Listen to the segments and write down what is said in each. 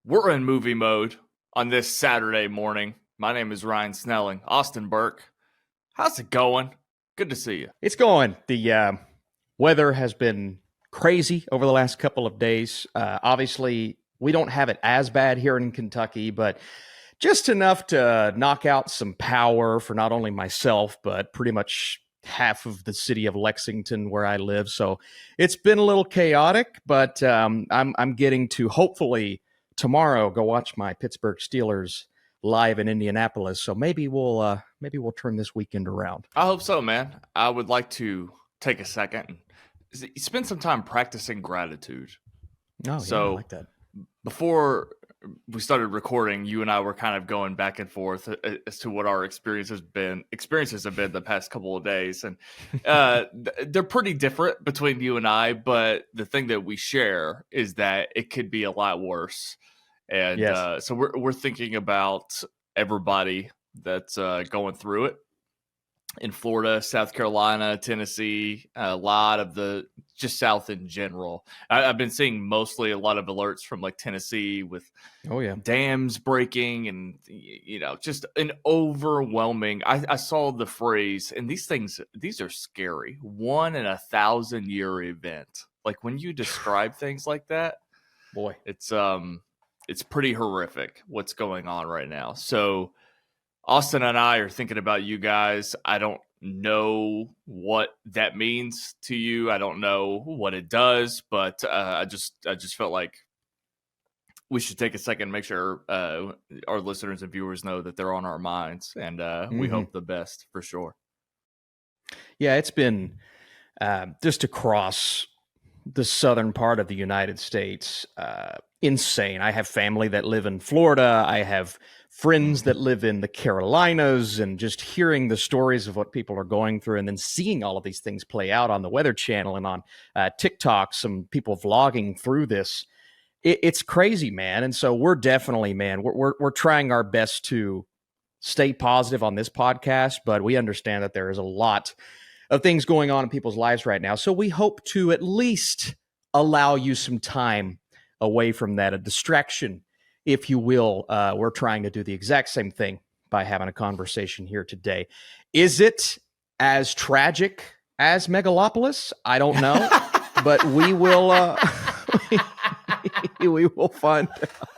We're in movie mode on this Saturday morning. My name is Ryan Snelling, Austin Burke. How's it going? Good to see you. It's going. The weather has been crazy over the last couple of days. Obviously, we don't have it as bad here in Kentucky, but just enough to knock out some power for not only myself, but pretty much half of the city of Lexington where I live. So it's been a little chaotic, but I'm getting to hopefully tomorrow go watch my Pittsburgh Steelers live in Indianapolis. So maybe we'll turn this weekend around. I hope so, man. I would like to take a second and spend some time practicing gratitude. Oh, yeah, I like that. Before we started recording, you and I were kind of going back and forth as to what our experiences have been the past couple of days, and they're pretty different between you and I. But the thing that we share is that it could be a lot worse, and Yes. so we're thinking about everybody that's going through it in Florida, South Carolina, Tennessee, a lot of the just South in general. I've been seeing mostly a lot of alerts from like Tennessee with dams breaking and, just an overwhelming. I saw the phrase, and these are scary. 1 in 1,000-year event. Like when you describe things like that, boy, it's pretty horrific what's going on right now. So Austin and I are thinking about you guys. I don't know what that means to you. I don't know what it does, but I just felt like we should take a second and make sure our listeners and viewers know that they're on our minds, and we hope the best for sure. Yeah, it's been just across the southern part of the United States, insane. I have family that live in Florida. I have friends that live in the Carolinas, and just hearing the stories of what people are going through and then seeing all of these things play out on the Weather Channel and on TikTok, some people vlogging through this. It's crazy, man. And so we're definitely, man, we're trying our best to stay positive on this podcast, but we understand that there is a lot of things going on in people's lives right now. So we hope to at least allow you some time away from that, a distraction, if you will. We're trying to do the exact same thing by having a conversation here today. Is it as tragic as Megalopolis? I don't know, but we will we will find out.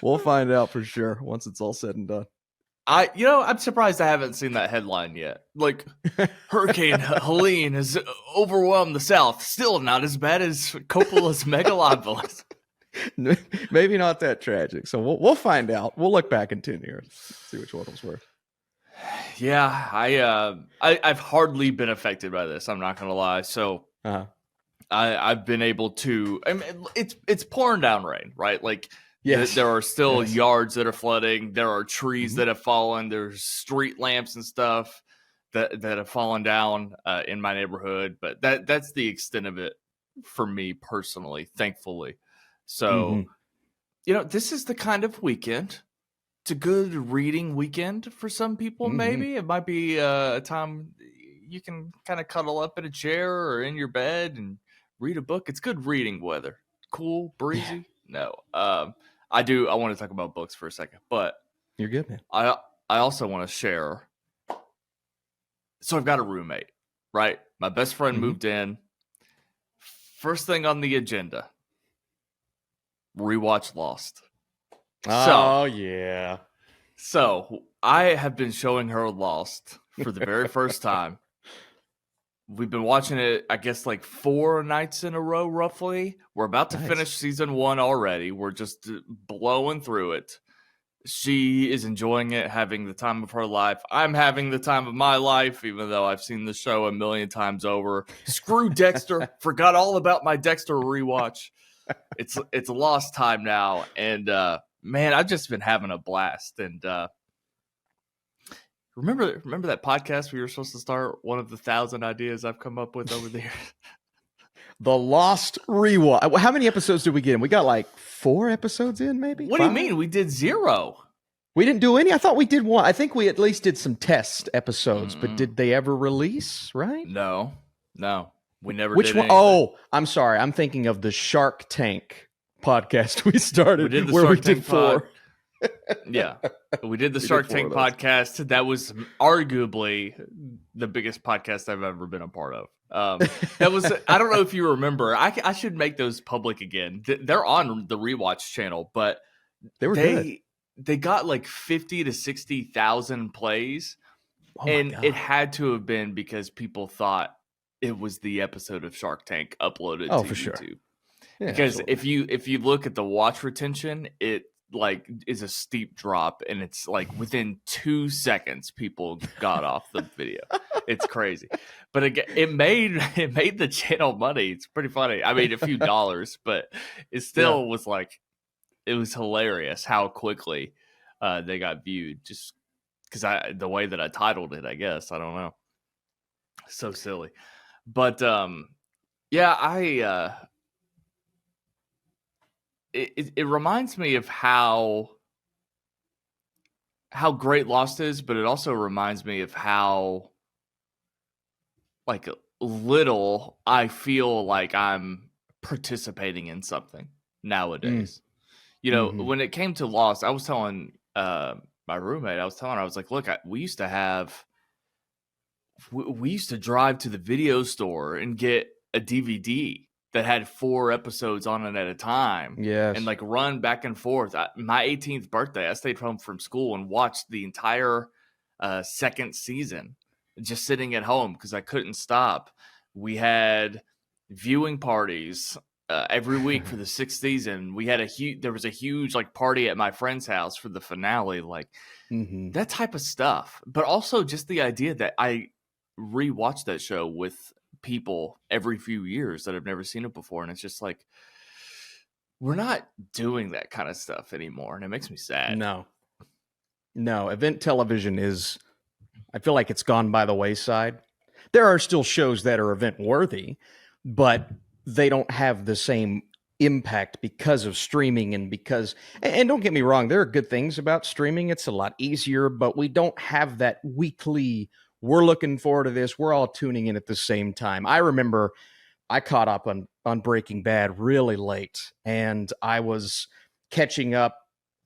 We'll find out for sure once it's all said and done. I'm surprised I haven't seen that headline yet. Like, Hurricane Helene has overwhelmed the South. Still not as bad as Coppola's Megalopolis. Maybe not that tragic. So we'll find out. We'll look back in 10 years, see which one was worse. Yeah, I've hardly been affected by this. I'm not going to lie. So I've been able to. I mean, it's pouring down rain, right? Like. Yes. There are still yards that are flooding. There are trees that have fallen. There's street lamps and stuff that have fallen down in my neighborhood. But that's the extent of it for me personally, thankfully. So, this is the kind of weekend. It's a good reading weekend for some people, maybe. It might be a time you can kind of cuddle up in a chair or in your bed and read a book. It's good reading weather. Cool, breezy. No. I want to talk about books for a second, but you're good, man. I also want to share. So I've got a roommate, right? My best friend moved in. First thing on the agenda, rewatch Lost. Yeah. So I have been showing her Lost for the very first time. We've been watching it, I guess, like 4 nights in a row, roughly. We're about to finish season 1 already. We're just blowing through it. She is enjoying it, having the time of her life. I'm having the time of my life, even though I've seen the show a million times over. Screw Dexter. Forgot all about my Dexter rewatch. It's a lost time now. And, man, I've just been having a blast. And, Remember that podcast we were supposed to start? One of the 1,000 ideas I've come up with over the years. The Lost Rewatch. How many episodes did we get in? We got like 4 episodes in, maybe? What 5? Do you mean? We did 0. We didn't do any? I thought we did 1. I think we at least did some test episodes, but did they ever release, right? No. We never Which did one? anything. Oh, I'm sorry. I'm thinking of the Shark Tank podcast we started. We did the where Shark we Tank did 4. Yeah, we did the Shark Tank podcast. That was arguably the biggest podcast I've ever been a part of. That was, I don't know if you remember. I should make those public again. They're on the Rewatch channel, but they got like 50 to 60,000 plays, and it had to have been because people thought it was the episode of Shark Tank uploaded to for YouTube. Sure. Yeah, because if you look at the watch retention, it like is a steep drop, and it's like within 2 seconds people got off the video. It's crazy, but it made the channel money. It's pretty funny. I mean, a few dollars, but it still was like, it was hilarious how quickly they got viewed, just because the way that I titled it. I guess, I don't know, so silly, but yeah, It reminds me of how great Lost is, but it also reminds me of how like little I feel like I'm participating in something nowadays. You know, when it came to Lost, I was telling my roommate, I was like, look, we used to drive to the video store and get a DVD that had 4 episodes on it at a time. Yes. And like run back and forth. My 18th birthday, I stayed home from school and watched the entire second season just sitting at home because I couldn't stop. We had viewing parties every week for the 6th season. We had there was a huge like party at my friend's house for the finale, like that type of stuff. But also just the idea that I rewatched that show with people every few years that have never seen it before, and it's just like, we're not doing that kind of stuff anymore, and it makes me sad. No, event television is, I feel like it's gone by the wayside. There are still shows that are event worthy, but they don't have the same impact because of streaming, and don't get me wrong, there are good things about streaming. It's a lot easier, but we don't have that weekly, we're looking forward to this, we're all tuning in at the same time. I remember I caught up on Breaking Bad really late, and I was catching up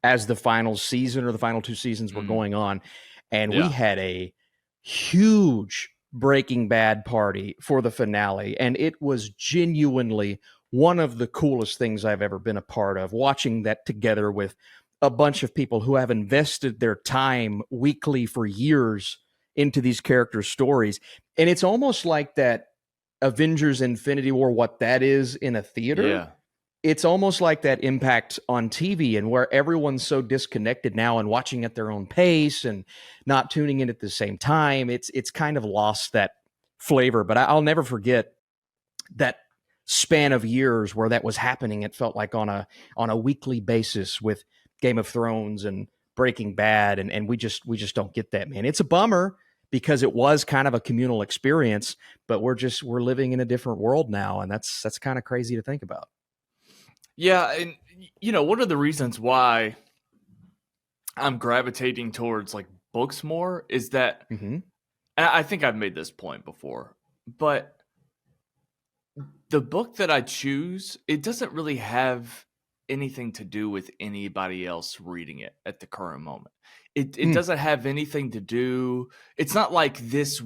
as the final season or the final 2 seasons were going on, and we had a huge Breaking Bad party for the finale, and it was genuinely one of the coolest things I've ever been a part of, watching that together with a bunch of people who have invested their time weekly for years into these characters' stories. And it's almost like that Avengers Infinity War, what that is in a theater. Yeah. It's almost like that impact on TV, and where everyone's so disconnected now and watching at their own pace and not tuning in at the same time. It's kind of lost that flavor, but I'll never forget that span of years where that was happening. It felt like on a weekly basis with Game of Thrones and Breaking Bad, and we just don't get that, man. It's a bummer because it was kind of a communal experience, but we're living in a different world now, and that's kind of crazy to think about. Yeah, and you know, one of the reasons why I'm gravitating towards like books more is that, and I think I've made this point before, but the book that I choose, it doesn't really have anything to do with anybody else reading it at the current moment. It doesn't have anything to do. It's not like this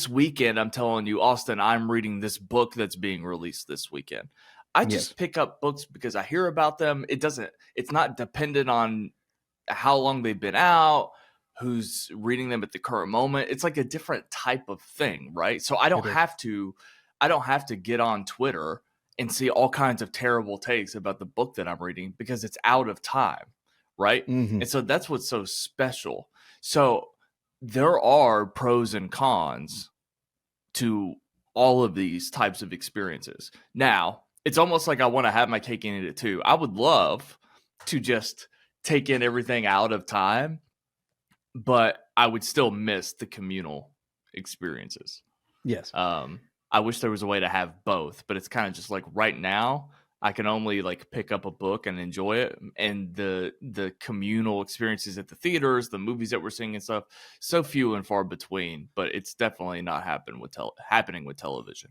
weekend I'm telling you, Austin, I'm reading this book that's being released this weekend. I just pick up books because I hear about them. It's not dependent on how long they've been out, who's reading them at the current moment. It's like a different type of thing, right? So I don't have to get on Twitter and see all kinds of terrible takes about the book that I'm reading because it's out of time, right? And so that's what's so special. So there are pros and cons to all of these types of experiences. Now, it's almost like I want to have my cake and eat it too. I would love to just take in everything out of time, but I would still miss the communal experiences. Yes. I wish there was a way to have both, but it's kind of just like right now I can only like pick up a book and enjoy it, and the communal experiences at the theaters, the movies that we're seeing and stuff, so few and far between. But it's definitely not happening with television.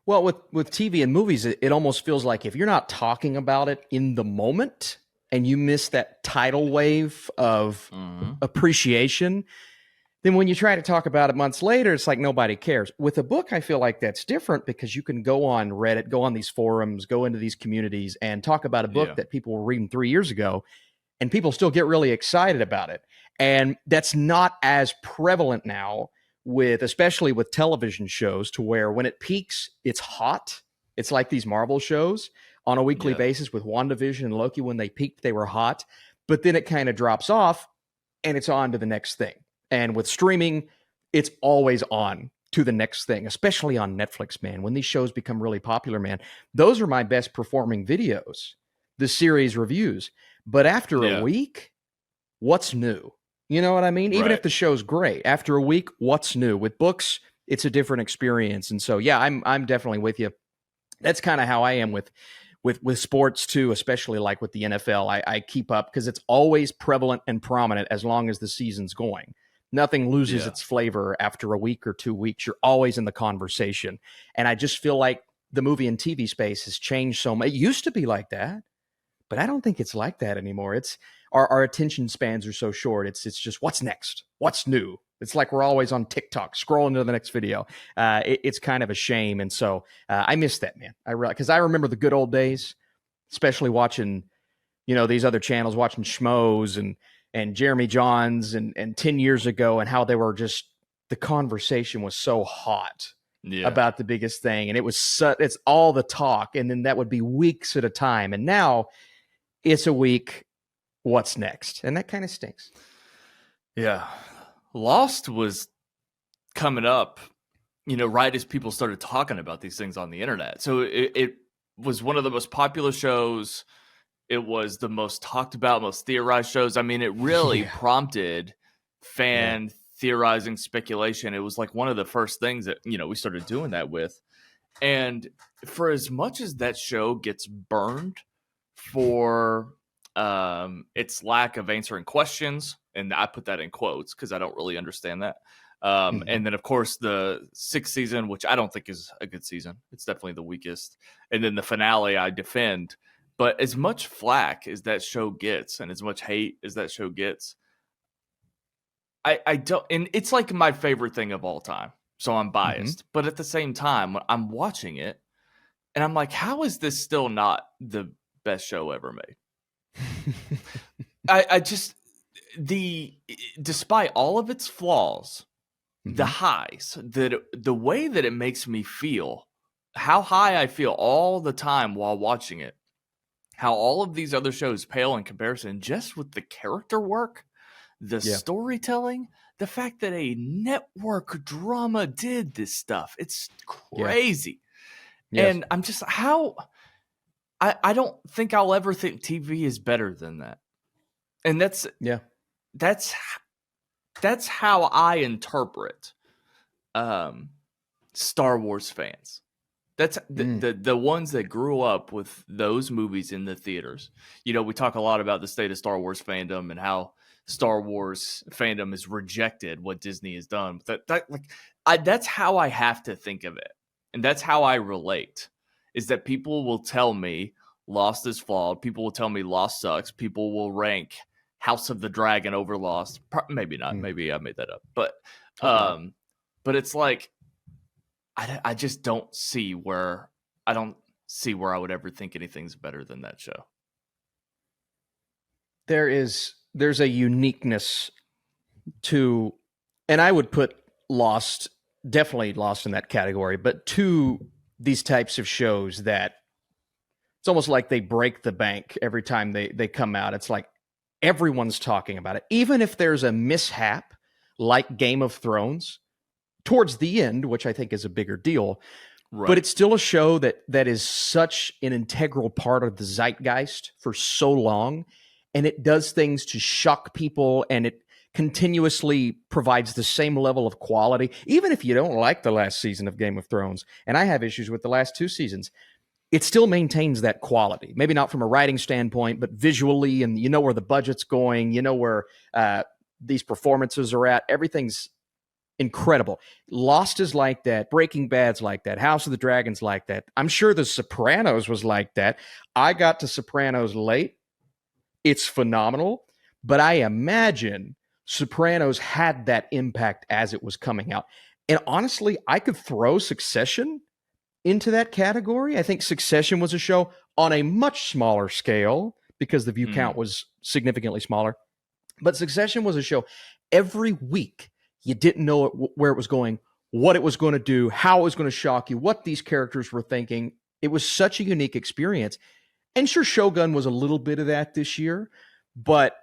Well, with TV and movies, it almost feels like if you're not talking about it in the moment and you miss that tidal wave of appreciation, then when you try to talk about it months later, it's like nobody cares. With a book, I feel like that's different because you can go on Reddit, go on these forums, go into these communities and talk about a book that people were reading 3 years ago, and people still get really excited about it. And that's not as prevalent now, especially with television shows, to where when it peaks, it's hot. It's like these Marvel shows on a weekly basis with WandaVision and Loki. When they peaked, they were hot, but then it kind of drops off and it's on to the next thing. And with streaming, it's always on to the next thing, especially on Netflix, man. When these shows become really popular, man, those are my best performing videos, the series reviews. But after a week, what's new? You know what I mean? Even if the show's great, after a week, what's new? With books, it's a different experience. And so, yeah, I'm definitely with you. That's kind of how I am with sports too, especially like with the NFL. I keep up because it's always prevalent and prominent as long as the season's going. Nothing loses its flavor after a week or 2 weeks. You're always in the conversation. And I just feel like the movie and TV space has changed so much. It used to be like that, but I don't think it's like that anymore. It's our attention spans are so short. It's just what's next? What's new? It's like we're always on TikTok, scrolling to the next video. It's kind of a shame. And so I miss that, man. Because I remember the good old days, especially watching, these other channels, watching Schmoes and Jeremy Johns and 10 years ago, and how they were just, the conversation was so hot about the biggest thing. And it's all the talk. And then that would be weeks at a time. And now it's a week. What's next? And that kind of stinks. Yeah. Lost was coming up, right as people started talking about these things on the internet. So it was one of the most popular shows. It was the most talked about, most theorized shows. I mean, it really prompted fan theorizing, speculation. It was like one of the first things that, we started doing that with. And for as much as that show gets burned for its lack of answering questions, and I put that in quotes because I don't really understand that. And then, of course, the 6th season, which I don't think is a good season. It's definitely the weakest. And then the finale I defend. But as much flack as that show gets and as much hate as that show gets, I don't, and it's like my favorite thing of all time. So I'm biased. But at the same time, I'm watching it and I'm like, how is this still not the best show ever made? Despite all of its flaws, the highs, the way that it makes me feel, how high I feel all the time while watching it, how all of these other shows pale in comparison, just with the character work, the storytelling, the fact that a network drama did this stuff. It's crazy. And I'm just, I don't think I'll ever think TV is better than that. And that's how I interpret Star Wars fans. That's the ones that grew up with those movies in the theaters. We talk a lot about the state of Star Wars fandom and how Star Wars fandom has rejected what Disney has done. That's how I have to think of it. And that's how I relate, is that people will tell me Lost is flawed. People will tell me Lost sucks. People will rank House of the Dragon over Lost. Maybe not. Maybe I made that up. But it's like, I just don't see where I would ever think anything's better than that show. There's a uniqueness to, and I would put definitely Lost in that category, but to these types of shows that it's almost like they break the bank every time they come out. It's like everyone's talking about it. Even if there's a mishap like Game of Thrones towards the end, which I think is a bigger deal, but it's still a show that is such an integral part of the zeitgeist for so long. And it does things to shock people, and it continuously provides the same level of quality. Even if you don't like the last season of Game of Thrones, and I have issues with the last 2 seasons, it still maintains that quality. Maybe not from a writing standpoint, but visually, and where the budget's going, where these performances are at. Everything's incredible. Lost is like that. Breaking Bad's like that. House of the Dragon's like that. I'm sure The Sopranos was like that. I got to Sopranos late. It's phenomenal, but I imagine Sopranos had that impact as it was coming out. And honestly, I could throw Succession into that category. I think Succession was a show on a much smaller scale because the view count was significantly smaller. But Succession was a show every week. You didn't know where it was going, what it was going to do, how it was going to shock you, what these characters were thinking. It was such a unique experience. And sure, Shogun was a little bit of that this year, but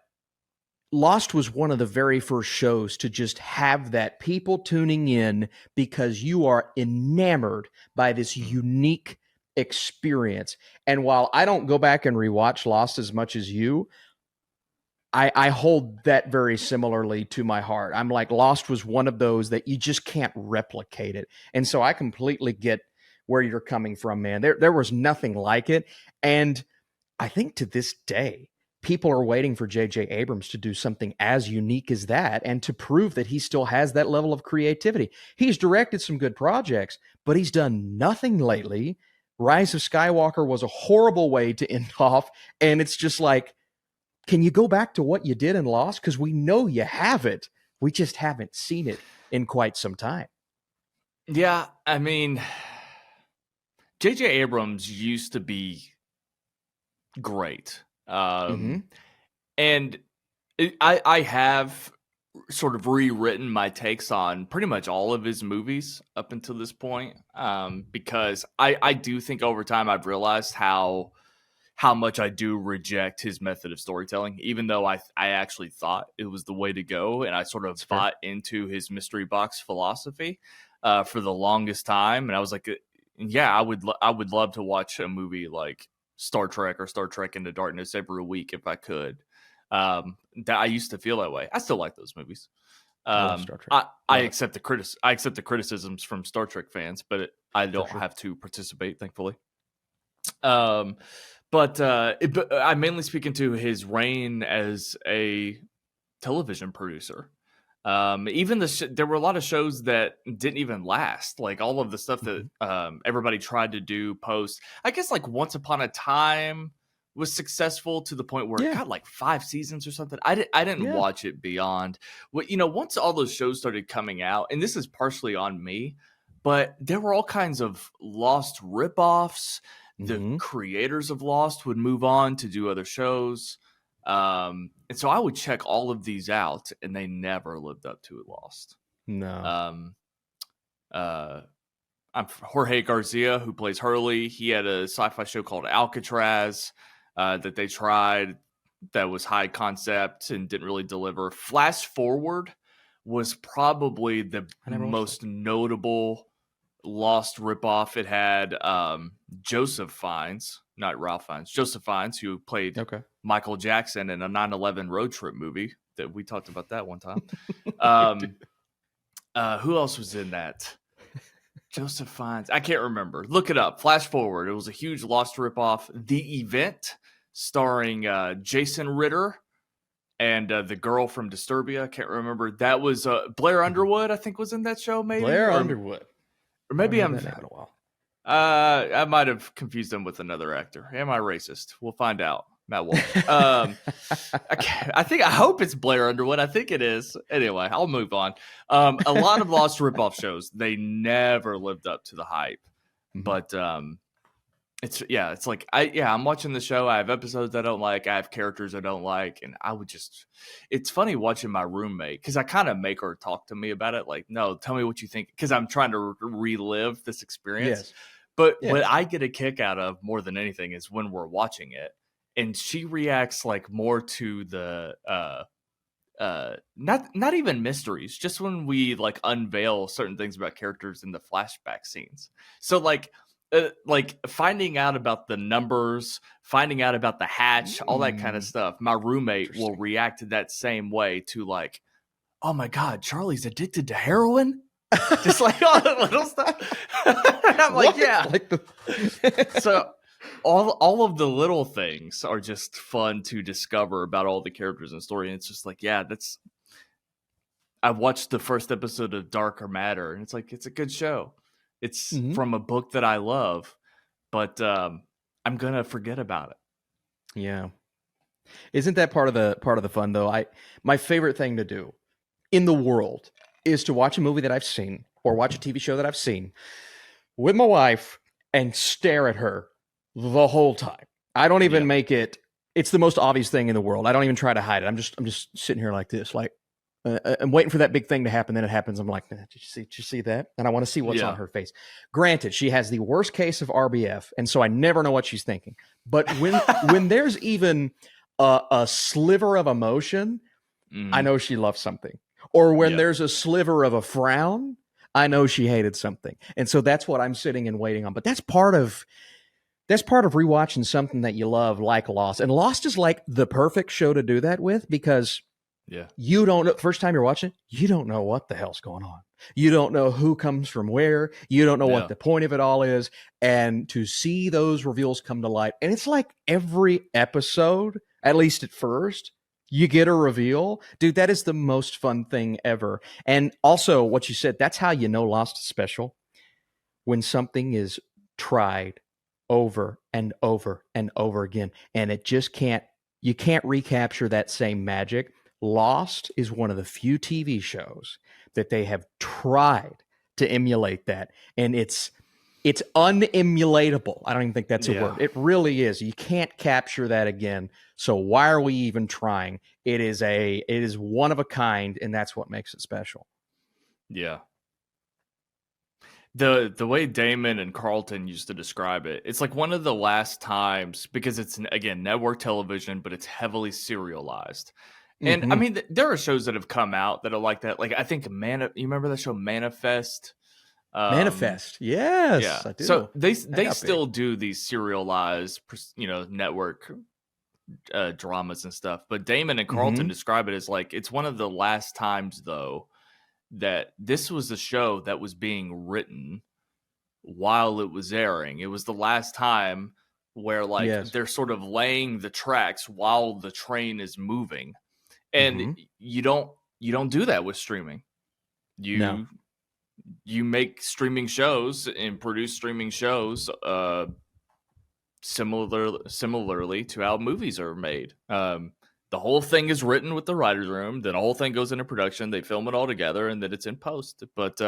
Lost was one of the very first shows to just have that people tuning in because you are enamored by this unique experience. And while I don't go back and rewatch Lost as much as you, I hold that very similarly to my heart. I'm like, Lost was one of those that you just can't replicate it. And so I completely get where you're coming from, man. There was nothing like it. And I think to this day, people are waiting for J.J. Abrams to do something as unique as that and to prove that he still has that level of creativity. He's directed some good projects, but he's done nothing lately. Rise of Skywalker was a horrible way to end off. And it's just like, can you go back to what you did in Lost? Because we know you have it. We just haven't seen it in quite some time. Yeah, I mean, J.J. Abrams used to be great. And I have sort of rewritten my takes on pretty much all of his movies up until this point, because I do think over time I've realized how much I do reject his method of storytelling, even though I actually thought it was the way to go, and I sort of bought into his mystery box philosophy for the longest time. And I was like, yeah, I would love to watch a movie like Star Trek or Star Trek Into Darkness every week if I could. That I used to feel that way. I still like those movies. I love Star Trek. I accept the criticisms from Star Trek fans, but I don't have to participate, thankfully. But I'm mainly speaking to his reign as a television producer. Even there were a lot of shows that didn't even last, like all of the stuff that everybody tried to do post. I guess like Once Upon a Time was successful to the point where it got like 5 seasons or something. I didn't watch it beyond. Once all those shows started coming out, and this is partially on me, but there were all kinds of Lost ripoffs. The creators of Lost would move on to do other shows. And so I would check all of these out, and they never lived up to it. Lost. No. I'm Jorge Garcia, who plays Hurley. He had a sci-fi show called Alcatraz that they tried that was high concept and didn't really deliver. Flash Forward was probably the most notable Lost ripoff. It had Joseph Fiennes, not Ralph Fiennes, Joseph Fiennes, who played Michael Jackson in a 9/11 road trip movie that we talked about that one time. Who else was in that? Joseph Fiennes. I can't remember. Look it up. Flash Forward. It was a huge Lost ripoff. The Event, starring Jason Ritter and the girl from Disturbia. I can't remember. That was Blair Underwood, I think, was in that show, maybe? Blair Underwood. Or maybe I'm... I might have confused him with another actor. Am I racist? We'll find out. Matt Wolf. I hope it's Blair Underwood. I think it is. Anyway, I'll move on. A lot of Lost ripoff shows, they never lived up to the hype. But it's like I'm watching the show. I have episodes I don't like. I have characters I don't like, and it's funny watching my roommate because I kind of make her talk to me about it. Like, no, tell me what you think, because I'm trying to relive this experience. Yes. But what I get a kick out of more than anything is when we're watching it, and she reacts like more to the not even mysteries, just when we like unveil certain things about characters in the flashback scenes. So like finding out about the numbers, finding out about the hatch, all that kind of stuff. My roommate will react to that same way, to like, oh my God, Charlie's addicted to heroin. Just like all the little stuff. And I'm like, yeah. So all of the little things are just fun to discover about all the characters and story. And it's just like, yeah, I watched the first episode of Darker Matter, and it's like, it's a good show. It's from a book that I love, but I'm gonna forget about it. Yeah. Isn't that part of the fun though? My favorite thing to do in the world is to watch a movie that I've seen or watch a TV show that I've seen with my wife and stare at her the whole time. I don't even make it. It's the most obvious thing in the world. I don't even try to hide it. I'm just sitting here like this, like I'm waiting for that big thing to happen. Then it happens. I'm like, did you see that? And I want to see what's on her face. Granted, she has the worst case of RBF, and so I never know what she's thinking. But when there's even a sliver of emotion, I know she loves something. Or when there's a sliver of a frown, I know she hated something. And so that's what I'm sitting and waiting on. But that's part of rewatching something that you love, like Lost. And Lost is like the perfect show to do that with, because you don't know, first time you're watching, you don't know what the hell's going on. You don't know who comes from where. You don't know what the point of it all is. And to see those reveals come to light, and it's like every episode, at least at first, you get a reveal. Dude, that is the most fun thing ever. And also what you said, that's how you know Lost is special. When something is tried over and over and over again, and it just you can't recapture that same magic. Lost is one of the few TV shows that they have tried to emulate that, and it's unemulatable. I don't even think that's a word. It really is. You can't capture that again. So why are we even trying? It is one of a kind, and that's what makes it special. Yeah. The way Damon and Carlton used to describe it, it's like one of the last times, because it's, again, network television, but it's heavily serialized. And I mean, there are shows that have come out that are like that. Like, I think you remember that show Manifest? Manifest, yes, I do. So they still do these serialized, network dramas and stuff. But Damon and Carlton describe it as like, it's one of the last times, though, that this was a show that was being written while it was airing. It was the last time where they're sort of laying the tracks while the train is moving. And you don't do that with streaming. You make streaming shows and produce streaming shows similarly to how movies are made. The whole thing is written with the writer's room, then the whole thing goes into production, they film it all together, and then it's in post. But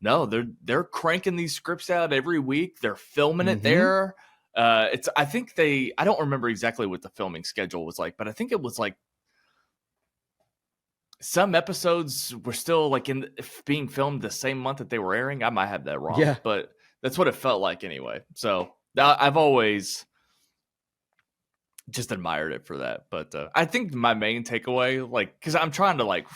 no, they're cranking these scripts out every week. They're filming it there. I don't remember exactly what the filming schedule was like, but I think it was like some episodes were still like being filmed the same month that they were airing. I might have that wrong, but that's what it felt like anyway. So I've always just admired it for that. But I think my main takeaway, because I'm trying to like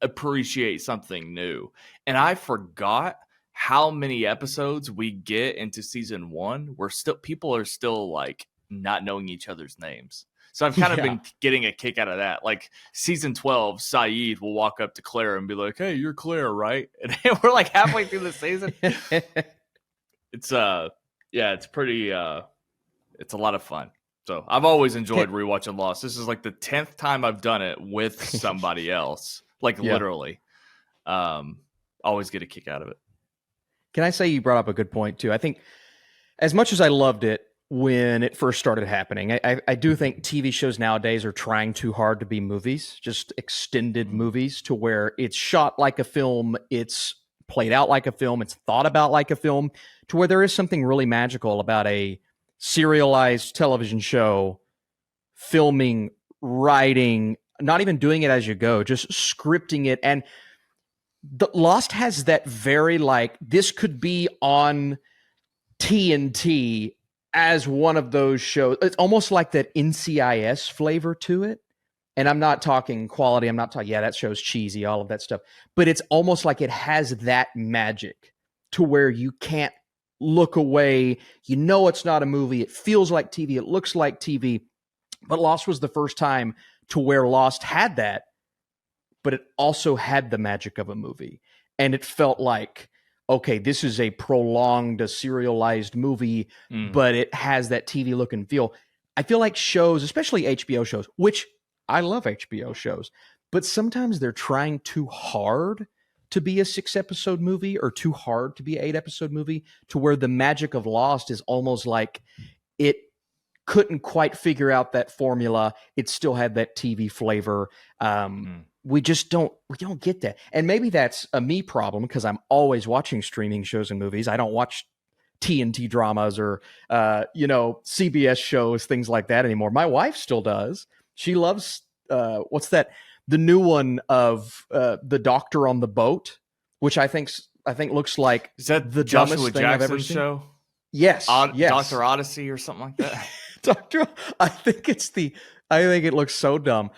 appreciate something new, and I forgot how many episodes we get into season 1 where people are still like not knowing each other's names. So I've kind of been getting a kick out of that. Like season 12, Saeed will walk up to Claire and be like, "Hey, you're Claire, right?" And we're like halfway through the season. It's it's pretty it's a lot of fun. So I've always enjoyed rewatching Lost. This is like the 10th time I've done it with somebody else. Like literally. Always get a kick out of it. Can I say you brought up a good point too? I think as much as I loved it when it first started happening, I do think TV shows nowadays are trying too hard to be movies, just extended movies, to where it's shot like a film, it's played out like a film, it's thought about like a film, to where there is something really magical about a serialized television show, filming, writing, not even doing it as you go, just scripting it. And the Lost has that very this could be on TNT as one of those shows. It's almost like that NCIS flavor to it. And I'm not talking quality. I'm not talking, that show's cheesy, all of that stuff. But it's almost like it has that magic to where you can't look away. You know it's not a movie. It feels like TV. It looks like TV. But Lost was the first time to where Lost had that, but it also had the magic of a movie. And it felt like, okay, this is a prolonged, a serialized movie, but it has that TV look and feel. I feel like shows, especially HBO shows, which I love HBO shows, but sometimes they're trying too hard to be a 6-episode movie or too hard to be an 8-episode movie, to where the magic of Lost is almost like it couldn't quite figure out that formula. It still had that TV flavor. We don't get that. And maybe that's a me problem, because I'm always watching streaming shows and movies. I don't watch TNT dramas or, CBS shows, things like that anymore. My wife still does. She loves, what's that? The new one of the Doctor on the Boat, which I think looks like, is that the Joshua dumbest thing Jackson I've ever seen. Show? Yes, yes. Dr. Odyssey or something like that. I think it looks so dumb.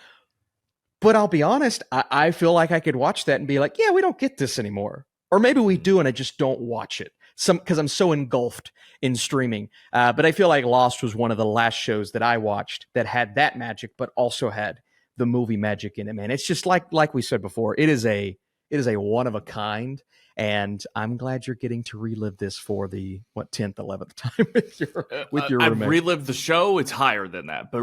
But I'll be honest, I feel like I could watch that and be like, yeah, we don't get this anymore. Or maybe we do and I just don't watch it. Because I'm so engulfed in streaming. But I feel like Lost was one of the last shows that I watched that had that magic, but also had the movie magic in it, man. It's just like we said before, it is a one of a kind. And I'm glad you're getting to relive this for the 10th, 11th time with your roommate. I've relived the show. It's higher than that, but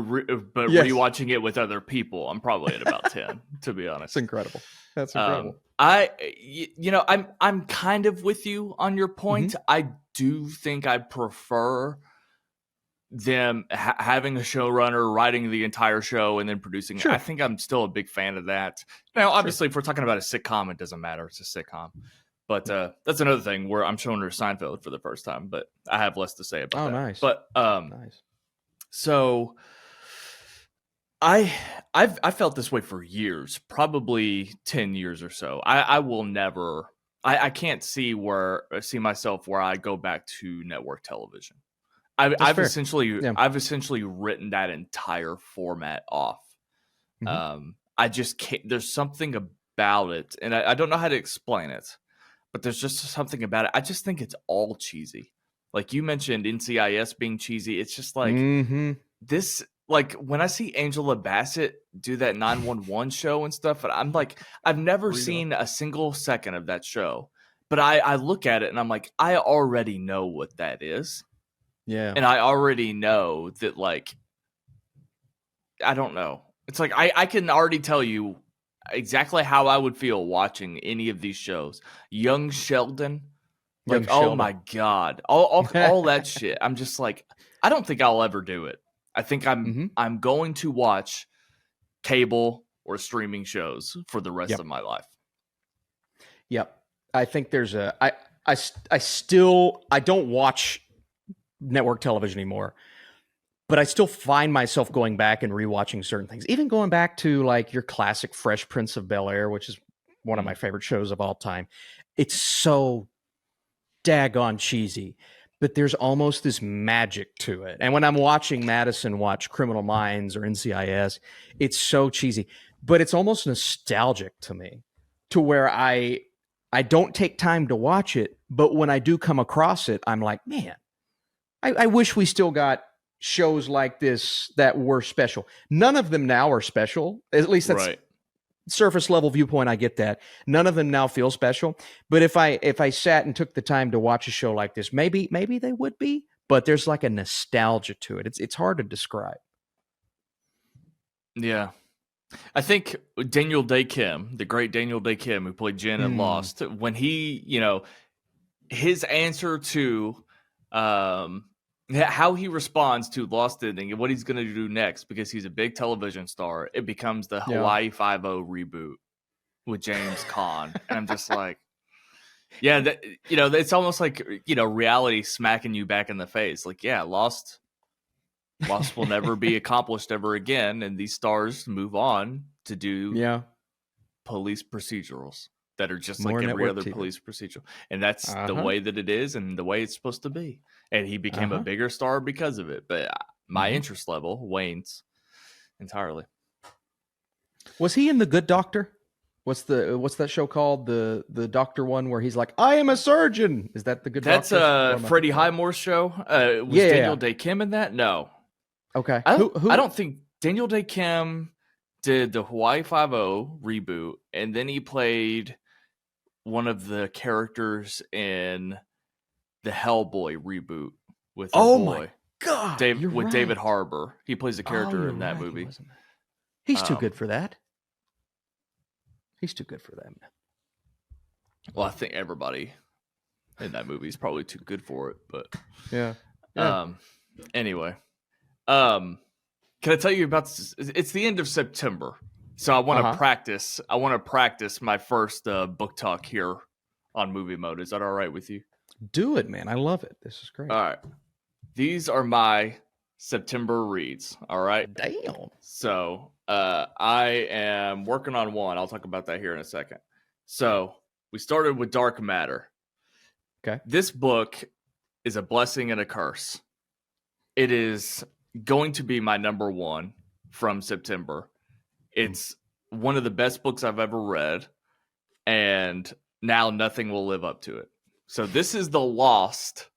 yes, rewatching it with other people, I'm probably at about 10, to be honest. It's incredible. That's incredible. I'm kind of with you on your point. Mm-hmm. I do think I prefer them having a showrunner writing the entire show and then producing sure. it. I think I'm still a big fan of that. Now, obviously, if we're talking about a sitcom, it doesn't matter. It's a sitcom. But that's another thing where I'm showing her Seinfeld for the first time, but I have less to say about that. Nice. But nice. So I've felt this way for years, probably 10 years or so. I will never. I can't see myself where I go back to network television. I've essentially written that entire format off. Mm-hmm. I just can't. There's something about it, and I don't know how to explain it. But there's just something about it. I just think it's all cheesy. Like you mentioned NCIS being cheesy. It's just like this, like when I see Angela Bassett do that 911 show and stuff, and I'm like, I've never seen a single second of that show. But I look at it and I'm like, I already know what that is. Yeah. And I already know that, like, I don't know. It's like I can already tell you exactly how I would feel watching any of these shows. Young Sheldon, oh my God, all that shit. I'm just like, I don't think I'll ever do it. I think I'm going to watch cable or streaming shows for the rest of my life. Yep, I think there's I don't watch network television anymore. But I still find myself going back and rewatching certain things. Even going back to like your classic Fresh Prince of Bel-Air, which is one of my favorite shows of all time. It's so daggone cheesy, but there's almost this magic to it. And when I'm watching Madison watch Criminal Minds or NCIS, it's so cheesy, but it's almost nostalgic to me, to where I don't take time to watch it, but when I do come across it, I'm like, man, I wish we still got shows like this that were special. None of them now are special. At least that's surface level viewpoint. I get that. None of them now feel special. But if I sat and took the time to watch a show like this, maybe they would be. But there's like a nostalgia to it. It's hard to describe. Yeah, I think Daniel Day Kim, the great Daniel Day Kim, who played Jen in Lost, when he, his answer to how he responds to Lost ending and what he's going to do next, because he's a big television star, it becomes the Hawaii Five-0 reboot with James Caan. And I'm just like, it's almost like, reality smacking you back in the face. Like, Lost will never be accomplished ever again. And these stars move on to do police procedurals that are just more like every other TV. Police procedural. And that's the way that it is and the way it's supposed to be. And he became a bigger star because of it. But my interest level wanes entirely. Was he in The Good Doctor? What's that show called? The doctor one where he's like, I am a surgeon. Is that The Good Doctor? That's Freddie Highmore's show. Was Daniel Day Kim in that? No. Okay. I don't think Daniel Day Kim did the Hawaii Five-0 reboot, and then he played one of the characters in the Hellboy reboot with my God, David Harbour. He plays a character in that movie. He's too good for that. He's too good for that, man. Well, I think everybody in that movie is probably too good for it, but yeah. Anyway, can I tell you about this? It's the end of September, so I want to practice. I want to practice my first book talk here on Movie Mode. Is that all right with you? Do it, man. I love it. This is great. All right. These are my September reads. All right. Damn. So I am working on one. I'll talk about that here in a second. So we started with Dark Matter. Okay. This book is a blessing and a curse. It is going to be my number one from September. It's one of the best books I've ever read, and now nothing will live up to it. So this is the Lost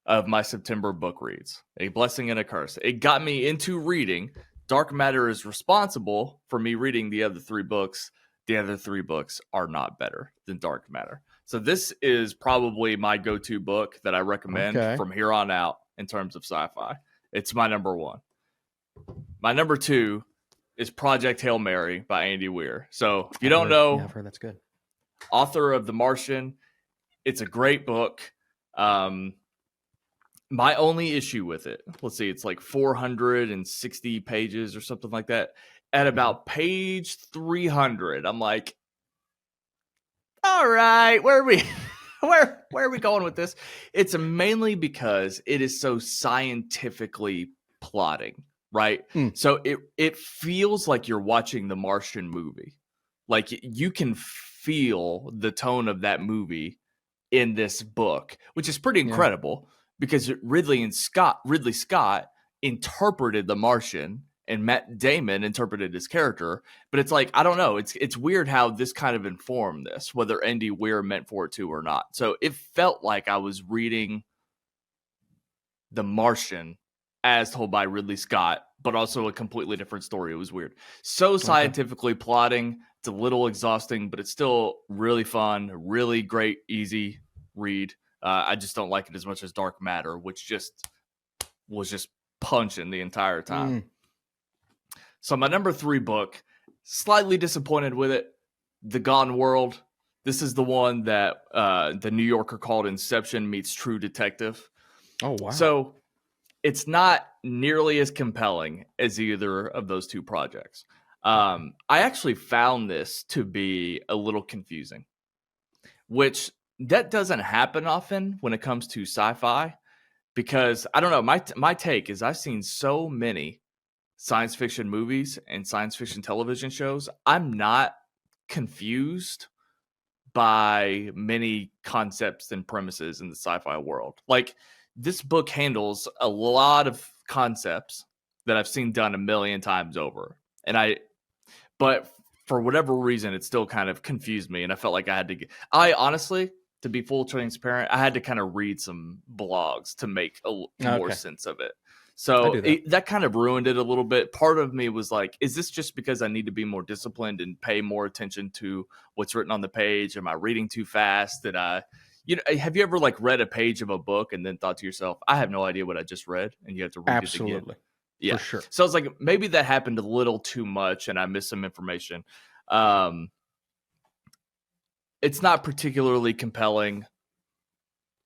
of my September book reads. A blessing and a curse. It got me into reading. Dark Matter is responsible for me reading the other three books. The other three books are not better than Dark Matter. So this is probably my go-to book that I recommend from here on out in terms of sci-fi. It's my number one. My number two is Project Hail Mary by Andy Weir. So if you don't know, I've heard that's good. Author of The Martian. It's a great book. My only issue with it, let's see, it's like 460 pages or something like that. At about page 300, I'm like, all right, where are we going with this? It's mainly because it is so scientifically plotting, right? So it feels like you're watching the Martian movie. Like you can feel the tone of that movie in this book, which is pretty incredible because Ridley Scott interpreted The Martian and Matt Damon interpreted his character. But it's like, I don't know. It's weird how this kind of informed this, whether Andy Weir meant for it to or not. So it felt like I was reading The Martian as told by Ridley Scott, but also a completely different story. It was weird. So scientifically plotting. It's a little exhausting, but it's still really fun, really great, easy read. I just don't like it as much as Dark Matter, which was just punching the entire time. So my number 3 book, slightly disappointed with it, The Gone World. This is the one that the New Yorker called Inception meets True Detective. Oh, wow. So it's not nearly as compelling as either of those two projects. I actually found this to be a little confusing, which that doesn't happen often when it comes to sci-fi, because I don't know, my take is I've seen so many science fiction movies and science fiction television shows. I'm not confused by many concepts and premises in the sci-fi world. Like, this book handles a lot of concepts that I've seen done a million times over. But for whatever reason, it still kind of confused me. And I felt like I honestly, to be full transparent, I had to kind of read some blogs to make more sense of it. So that kind of ruined it a little bit. Part of me was like, is this just because I need to be more disciplined and pay more attention to what's written on the page? Am I reading too fast? Have you ever like read a page of a book and then thought to yourself, I have no idea what I just read, and you have to read it again? Absolutely. Yeah, for sure. So I was like, maybe that happened a little too much and I missed some information. It's not particularly compelling.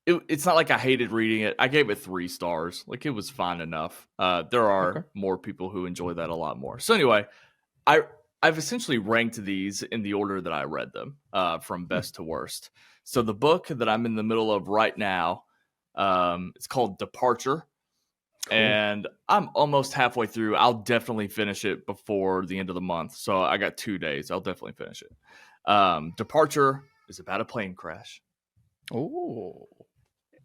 It's not like I hated reading it. I gave it 3 stars. Like, it was fine enough. There are more people who enjoy that a lot more. So anyway, I've essentially ranked these in the order that I read them, from best to worst. So the book that I'm in the middle of right now, it's called Departure. Cool. And I'm almost halfway through. I'll definitely finish it before the end of the month. So I got 2 days. I'll definitely finish it. Departure is about a plane crash. Oh.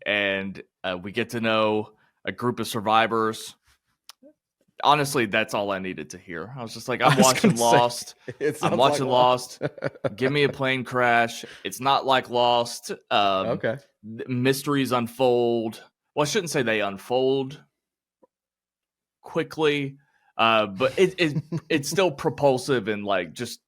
And we get to know a group of survivors. Honestly, that's all I needed to hear. I was just like, I'm watching Lost. I'm watching Lost. Give me a plane crash. It's not like Lost. Mysteries unfold. Well, I shouldn't say they unfold quickly, but it's still propulsive and like just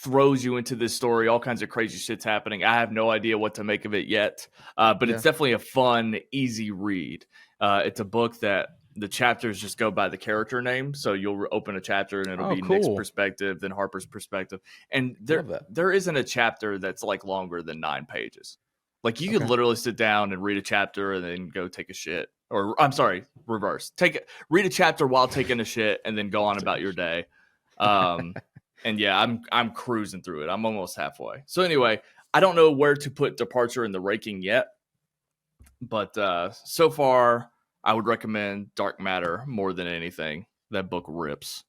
throws you into this story. All kinds of crazy shit's happening. I have no idea what to make of it yet, but it's definitely a fun, easy read. It's a book that the chapters just go by the character name. So you'll open a chapter and it'll be cool. Nick's perspective, then Harper's perspective. And there isn't a chapter that's like longer than 9 pages. Like you could literally sit down and read a chapter and then go take a shit. Or I'm sorry, reverse. Read a chapter while taking a shit and then go on about your day. And yeah, I'm cruising through it. I'm almost halfway. So anyway, I don't know where to put Departure in the ranking yet. But so far, I would recommend Dark Matter more than anything. That book rips.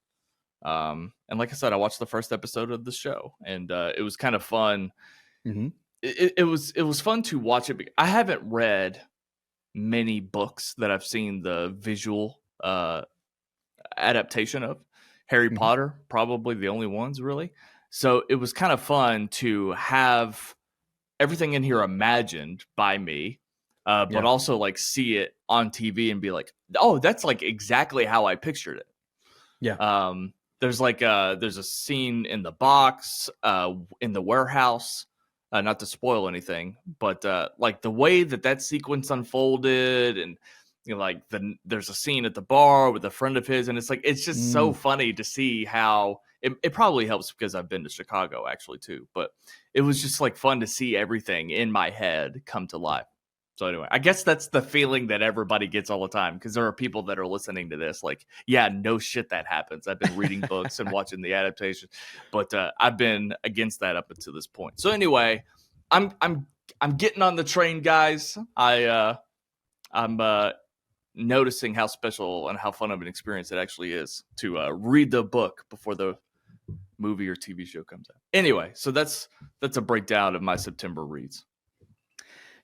And like I said, I watched the first episode of the show, and it was kind of fun. Mm-hmm. It was fun to watch it. I haven't read many books that I've seen the visual adaptation of. Harry Potter, probably the only ones, really. So it was kind of fun to have everything in here imagined by me. But also like see it on TV and be like, oh, that's like exactly how I pictured it. Yeah. There's a scene in the box, in the warehouse, not to spoil anything, but like the way that sequence unfolded, and like there's a scene at the bar with a friend of his, and it's just so funny to see how it probably helps because I've been to Chicago actually too, but it was just like fun to see everything in my head come to life. So anyway, I guess that's the feeling that everybody gets all the time, because there are people that are listening to this like, yeah, no shit that happens. I've been reading books and watching the adaptation, but I've been against that up until this point. So anyway, I'm getting on the train, guys. I'm noticing how special and how fun of an experience it actually is to read the book before the movie or TV show comes out. Anyway, so that's a breakdown of my September reads.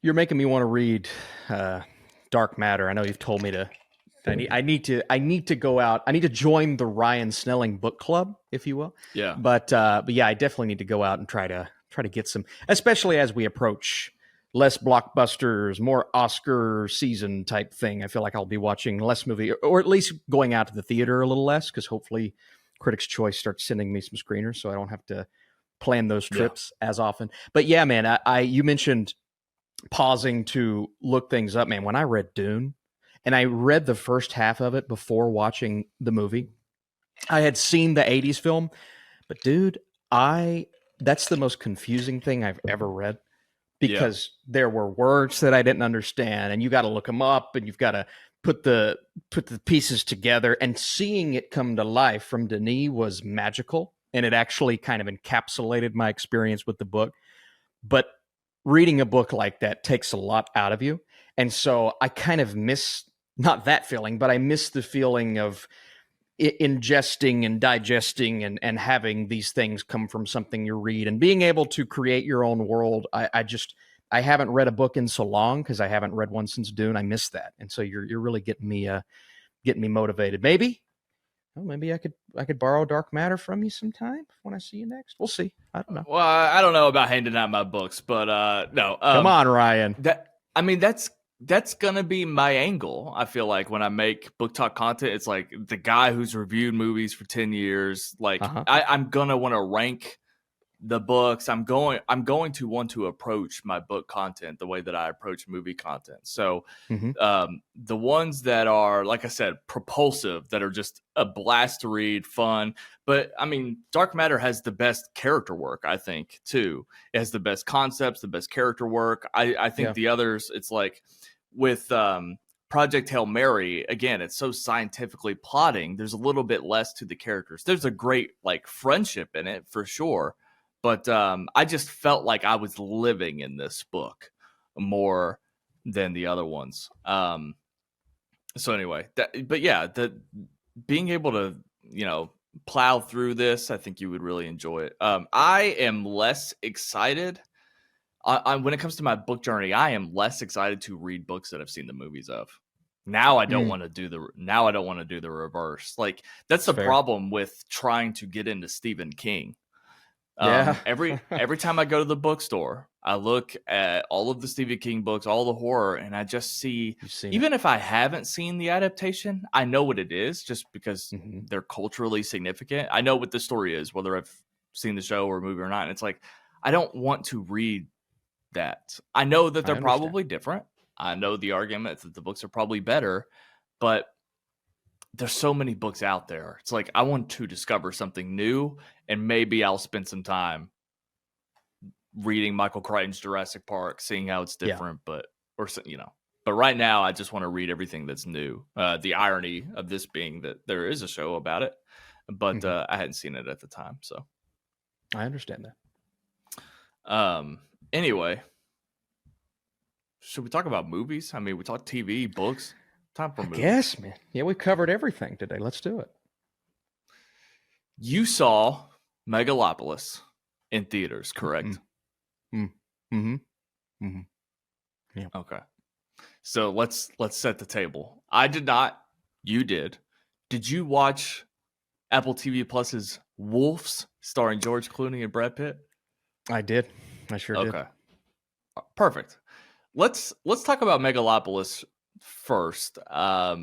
You're making me want to read Dark Matter. I know you've told me to. I need to go out. I need to join the Ryan Snelling book club, if you will. Yeah. But yeah, I definitely need to go out and try to get some, especially as we approach less blockbusters, more Oscar season type thing. I feel like I'll be watching less movie, or at least going out to the theater a little less, because hopefully Critics' Choice starts sending me some screeners, so I don't have to plan those trips as often. But yeah, man, you mentioned pausing to look things up, man. When I read Dune, and I read the first half of it before watching the movie, I had seen the 80s film, but dude, that's the most confusing thing I've ever read, because there were words that I didn't understand, and you got to look them up, and you've got to put the pieces together, and seeing it come to life from Denis was magical, and it actually kind of encapsulated my experience with the book. But reading a book like that takes a lot out of you. And so I kind of miss, not that feeling, but I miss the feeling of ingesting and digesting and having these things come from something you read and being able to create your own world. I haven't read a book in so long, because I haven't read one since Dune. I miss that. And so you're really getting me motivated. Maybe I could borrow Dark Matter from you sometime when I see you next. We'll see. I don't know. Well, I don't know about handing out my books, but no. Come on, Ryan. That's gonna be my angle. I feel like when I make book talk content, it's like the guy who's reviewed movies for 10 years. Like I'm gonna want to rank the books. I'm going to want to approach my book content the way that I approach movie content. So the ones that are, like I said, propulsive, that are just a blast to read, fun. But I mean, Dark Matter has the best character work, I think, too. It has the best concepts, the best character work. I think the others, it's like with Project Hail Mary, again, it's so scientifically plotting. There's a little bit less to the characters. There's a great like friendship in it for sure. But I just felt like I was living in this book more than the other ones. So anyway, being able to, plow through this, I think you would really enjoy it. I am less excited. When it comes to my book journey, I am less excited to read books that I've seen the movies of. Now I don't want to do the reverse. Like that's the problem with trying to get into Stephen King. Every time I go to the bookstore, I look at all of the Stephen King books, all the horror, and I just see, even if I haven't seen the adaptation, I know what it is just because they're culturally significant. I know what the story is, whether I've seen the show or movie or not. And it's like, I don't want to read that. I know that they're probably different. I know the argument that the books are probably better, but there's so many books out there. It's like I want to discover something new, and maybe I'll spend some time reading Michael Crichton's Jurassic Park, seeing how it's different. But right now I just want to read everything that's new. The irony of this being that there is a show about it, but I hadn't seen it at the time, so I understand that. Anyway, should we talk about movies? I mean, we talked TV, books. Time for movies. Yes, man. Yeah, we covered everything today. Let's do it. You saw Megalopolis in theaters, correct? Mm-hmm. Yeah. Okay. So let's set the table. I did not. You did. Did you watch Apple TV Plus's Wolfs, starring George Clooney and Brad Pitt? I did. I sure did. Okay. Perfect. Let's talk about Megalopolis first. I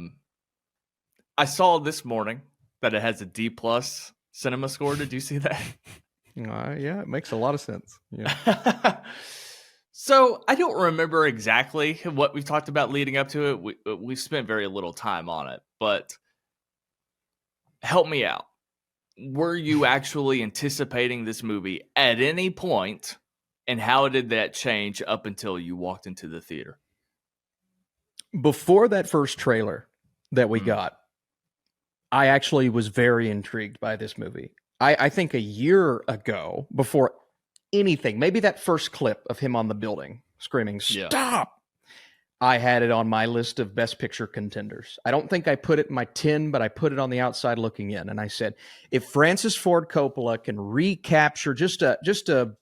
saw this morning that it has a D+ cinema score. Did you see that? Yeah, it makes a lot of sense. Yeah. So I don't remember exactly what we've talked about leading up to it. We've spent very little time on it, but help me out. Were you actually anticipating this movie at any point, and how did that change up until you walked into the theater? Before that first trailer that we got, I actually was very intrigued by this movie. I think a year ago, before anything, maybe that first clip of him on the building screaming, "Stop!" I had it on my list of Best Picture contenders. I don't think I put it in my 10, but I put it on the outside looking in. And I said, if Francis Ford Coppola can recapture just an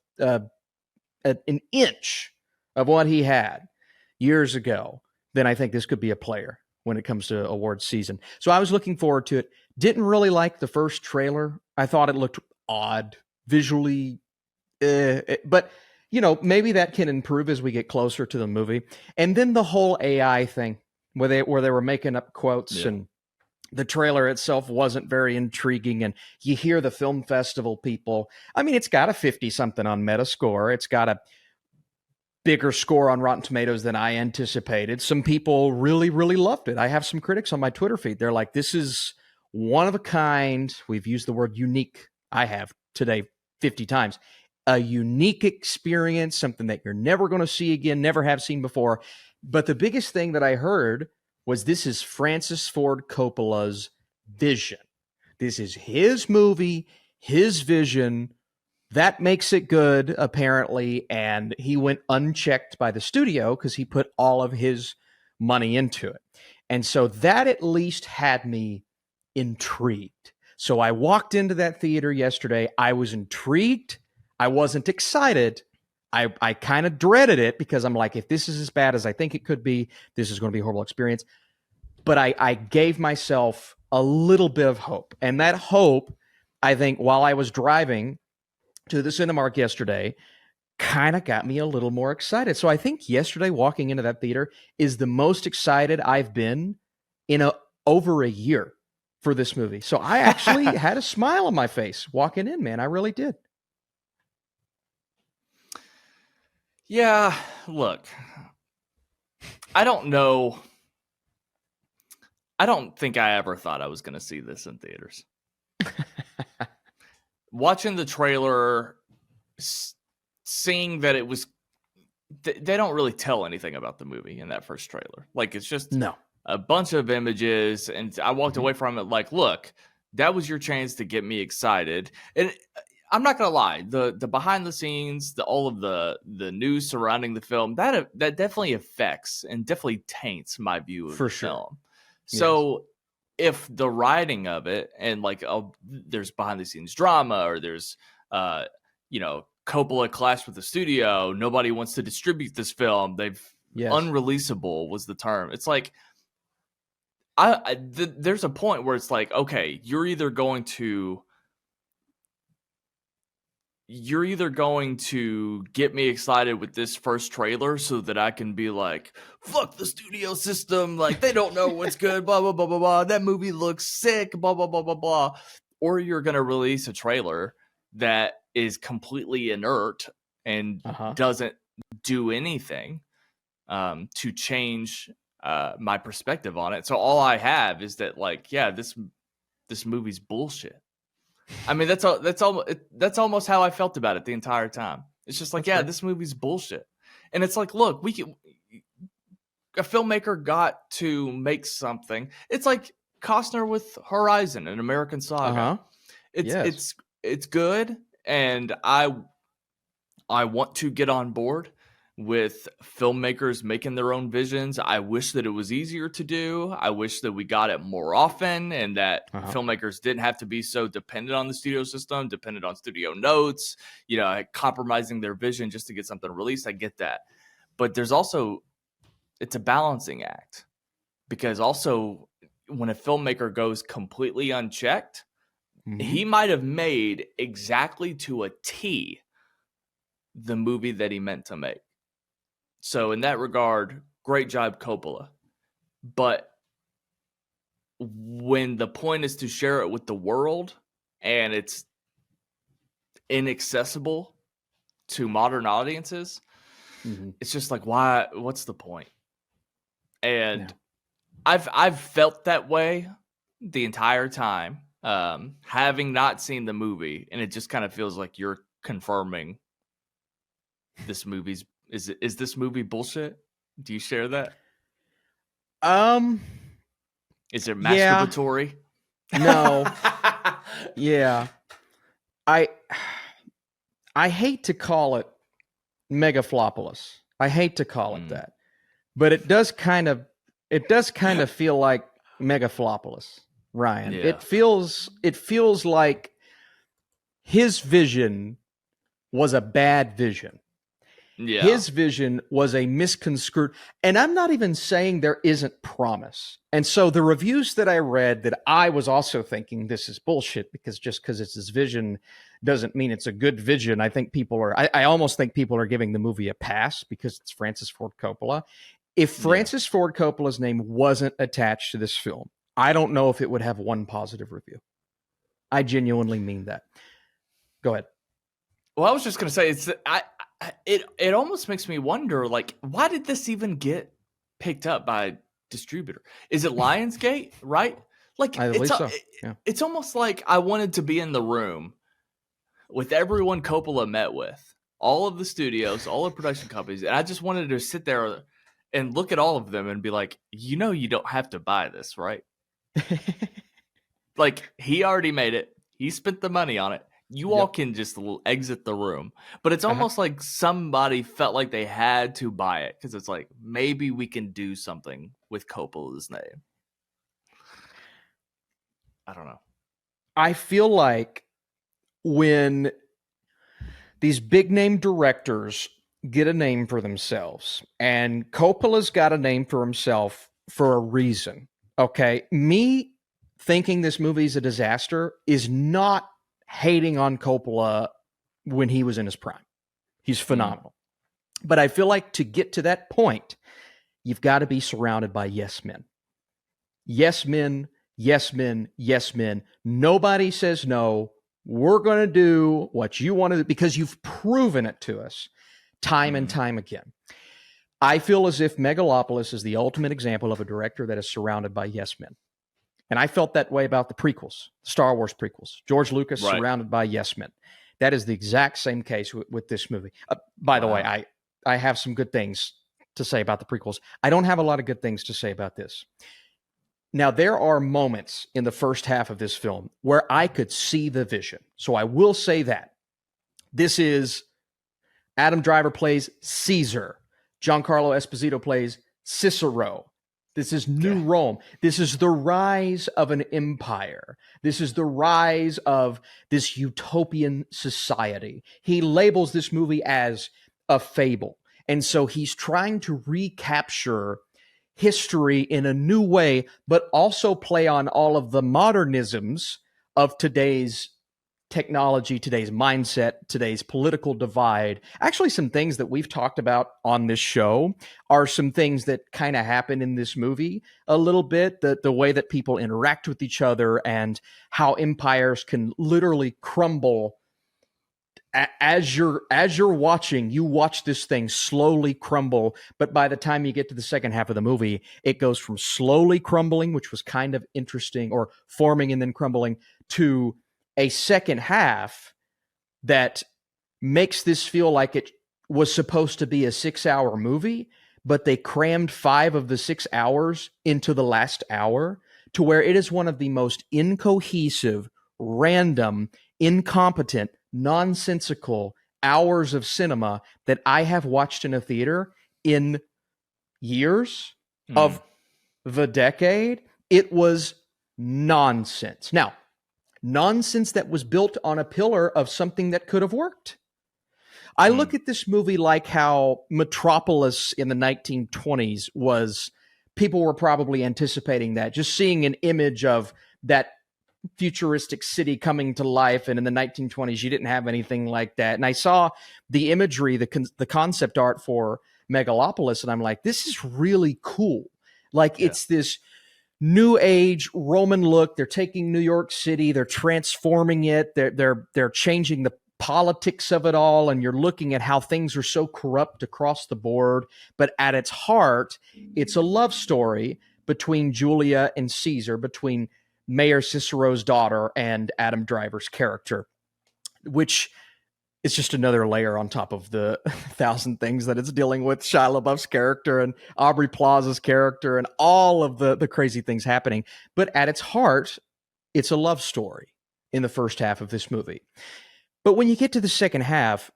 inch of what he had years ago, then I think this could be a player when it comes to awards season. So I was looking forward to it. Didn't really like the first trailer. I thought it looked odd visually, but maybe that can improve as we get closer to the movie. And then the whole AI thing where they were making up quotes and the trailer itself wasn't very intriguing. And you hear the film festival people. I mean, it's got a 50-something on Metascore. It's got a bigger score on Rotten Tomatoes than I anticipated. Some people really, really loved it. I have some critics on my Twitter feed. They're like, this is one of a kind. We've used the word unique. I have today 50 times. A unique experience, something that you're never going to see again, never have seen before. But the biggest thing that I heard was this is Francis Ford Coppola's vision. This is his movie, his vision. That makes it good, apparently. And he went unchecked by the studio because he put all of his money into it. And so that at least had me intrigued. So I walked into that theater yesterday. I was intrigued. I wasn't excited. I kind of dreaded it because I'm like, if this is as bad as I think it could be, this is going to be a horrible experience. But I gave myself a little bit of hope. And that hope, I think, while I was driving to the Cinemark yesterday, kind of got me a little more excited. So I think yesterday, walking into that theater, is the most excited I've been in over a year for this movie. So I actually had a smile on my face walking in, man. I really did. Yeah, look, I don't know. I don't think I ever thought I was going to see this in theaters. Watching the trailer, seeing that it was, they don't really tell anything about the movie in that first trailer. Like, it's just a bunch of images, and I walked away from it like, look, that was your chance to get me excited. And I'm not gonna lie, the behind the scenes, all of the news surrounding the film, that definitely affects and definitely taints my view of the film. So if the writing of it and like there's behind the scenes drama, or there's Coppola clashed with the studio, nobody wants to distribute this film, unreleasable was the term. It's like there's a point where it's like, okay, you're either going to get me excited with this first trailer so that I can be like, fuck the studio system, like they don't know what's good, blah, blah, blah, blah, blah. That movie looks sick, blah, blah, blah, blah, blah. Or you're going to release a trailer that is completely inert and doesn't do anything to change my perspective on it. So all I have is that, like, yeah, this movie's bullshit. I mean, that's almost how I felt about it the entire time. It's just like, that's this movie's bullshit. And it's like, look, a filmmaker got to make something. It's like Costner with Horizon, an American Saga. It's good, and I want to get on board with filmmakers making their own visions. I wish that it was easier to do. I wish that we got it more often, and that filmmakers didn't have to be so dependent on the studio system, dependent on studio notes, compromising their vision just to get something released. I get that. But there's also, it's a balancing act, because also when a filmmaker goes completely unchecked, he might have made exactly to a T the movie that he meant to make. So in that regard, great job, Coppola. But when the point is to share it with the world and it's inaccessible to modern audiences, it's just like, why? What's the point? And I've felt that way the entire time, having not seen the movie, and it just kind of feels like you're confirming this movie's is this movie bullshit? Do you share that? Is it masturbatory? No. Yeah. I hate to call it Megalopolis. I hate to call it that. But it does kind of feel like Megalopolis, Ryan. Yeah. It feels like his vision was a bad vision. Yeah. His vision was a misconstrued, and I'm not even saying there isn't promise. And so the reviews that I read, that I was also thinking this is bullshit, because just because it's his vision doesn't mean it's a good vision. I think I almost think people are giving the movie a pass because it's Francis Ford Coppola. If Francis Ford Coppola's name wasn't attached to this film, I don't know if it would have one positive review. I genuinely mean that. Go ahead. Well, I was just going to say, it almost makes me wonder, like, why did this even get picked up by distributor? Is it Lionsgate, right? Like, I believe so. It's almost like I wanted to be in the room with everyone Coppola met with, all of the studios, all the production companies, and I just wanted to sit there and look at all of them and be like, you don't have to buy this, right? Like, he already made it. He spent the money on it. You all can just exit the room. But it's almost like somebody felt like they had to buy it, because it's like, maybe we can do something with Coppola's name. I don't know. I feel like when these big name directors get a name for themselves, and Coppola's got a name for himself for a reason. Okay. Me thinking this movie's a disaster is not hating on Coppola when he was in his prime. He's phenomenal. But I feel like to get to that point, you've got to be surrounded by yes men. Yes men, yes men, yes men. Nobody says no. We're going to do what you want to do, because you've proven it to us time and time again. I feel as if Megalopolis is the ultimate example of a director that is surrounded by yes men. And I felt that way about the prequels, Star Wars prequels. George Lucas surrounded by yes men. That is the exact same case with this movie. By the way, I have some good things to say about the prequels. I don't have a lot of good things to say about this. Now, there are moments in the first half of this film where I could see the vision. So I will say that. This is Adam Driver plays Caesar. Giancarlo Esposito plays Cicero. This is New Rome. This is the rise of an empire. This is the rise of this utopian society. He labels this movie as a fable. And so he's trying to recapture history in a new way, but also play on all of the modernisms of today's technology, today's mindset, today's political divide. Actually, some things that we've talked about on this show are some things that kind of happen in this movie a little bit, the way that people interact with each other and how empires can literally crumble as you're watching, you watch this thing slowly crumble. But by the time you get to the second half of the movie, it goes from slowly crumbling, which was kind of interesting, or forming and then crumbling, to a second half that makes this feel like it was supposed to be a 6-hour movie, but they crammed 5 of the 6 hours into the last hour, to where it is one of the most incohesive, random, incompetent, nonsensical hours of cinema that I have watched in a theater in years of the decade. It was nonsense. Now, nonsense that was built on a pillar of something that could have worked. I look at this movie like how Metropolis in the 1920s was. People were probably anticipating that, just seeing an image of that futuristic city coming to life. And in the 1920s, you didn't have anything like that. And I saw the imagery, the concept art for Megalopolis, and I'm like, this is really cool. Like, it's this new age Roman look. They're taking New York City, they're transforming it, they're changing the politics of it all, and you're looking at how things are so corrupt across the board. But at its heart, it's a love story between Julia and Caesar, between Mayor Cicero's daughter and Adam Driver's character, which is just another layer on top of the 1,000 things that it's dealing with. Shia LaBeouf's character and Aubrey Plaza's character and all of the crazy things happening. But at its heart, it's a love story in the first half of this movie. But when you get to the second half,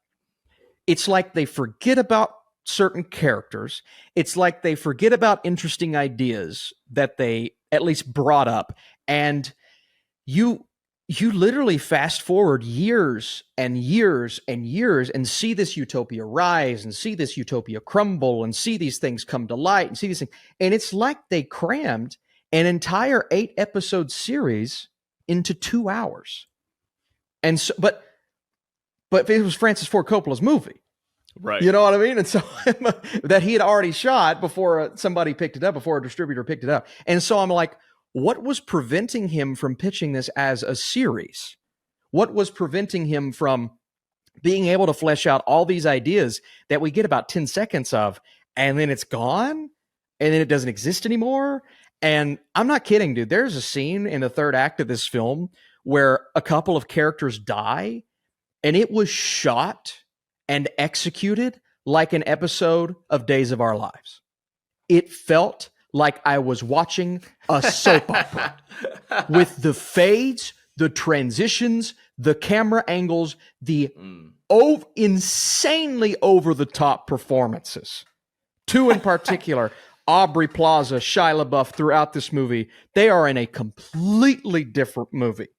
it's like they forget about certain characters. It's like they forget about interesting ideas that they at least brought up. And you literally fast forward years and years and years and see this utopia rise and see this utopia crumble and see these things come to light and see these things. And it's like they crammed an entire 8-episode series into 2 hours. And so, but it was Francis Ford Coppola's movie. Right. You know what I mean? And so that he had already shot before somebody picked it up, before a distributor picked it up. And so I'm like, what was preventing him from pitching this as a series? What was preventing him from being able to flesh out all these ideas that we get about 10 seconds of, and then it's gone, and then it doesn't exist anymore? And I'm not kidding, dude. There's a scene in the third act of this film where a couple of characters die, and it was shot and executed like an episode of Days of Our Lives. It felt like I was watching a soap opera with the fades, the transitions, the camera angles, the insanely over-the-top performances. 2 in particular, Aubrey Plaza, Shia LaBeouf, throughout this movie, they are in a completely different movie.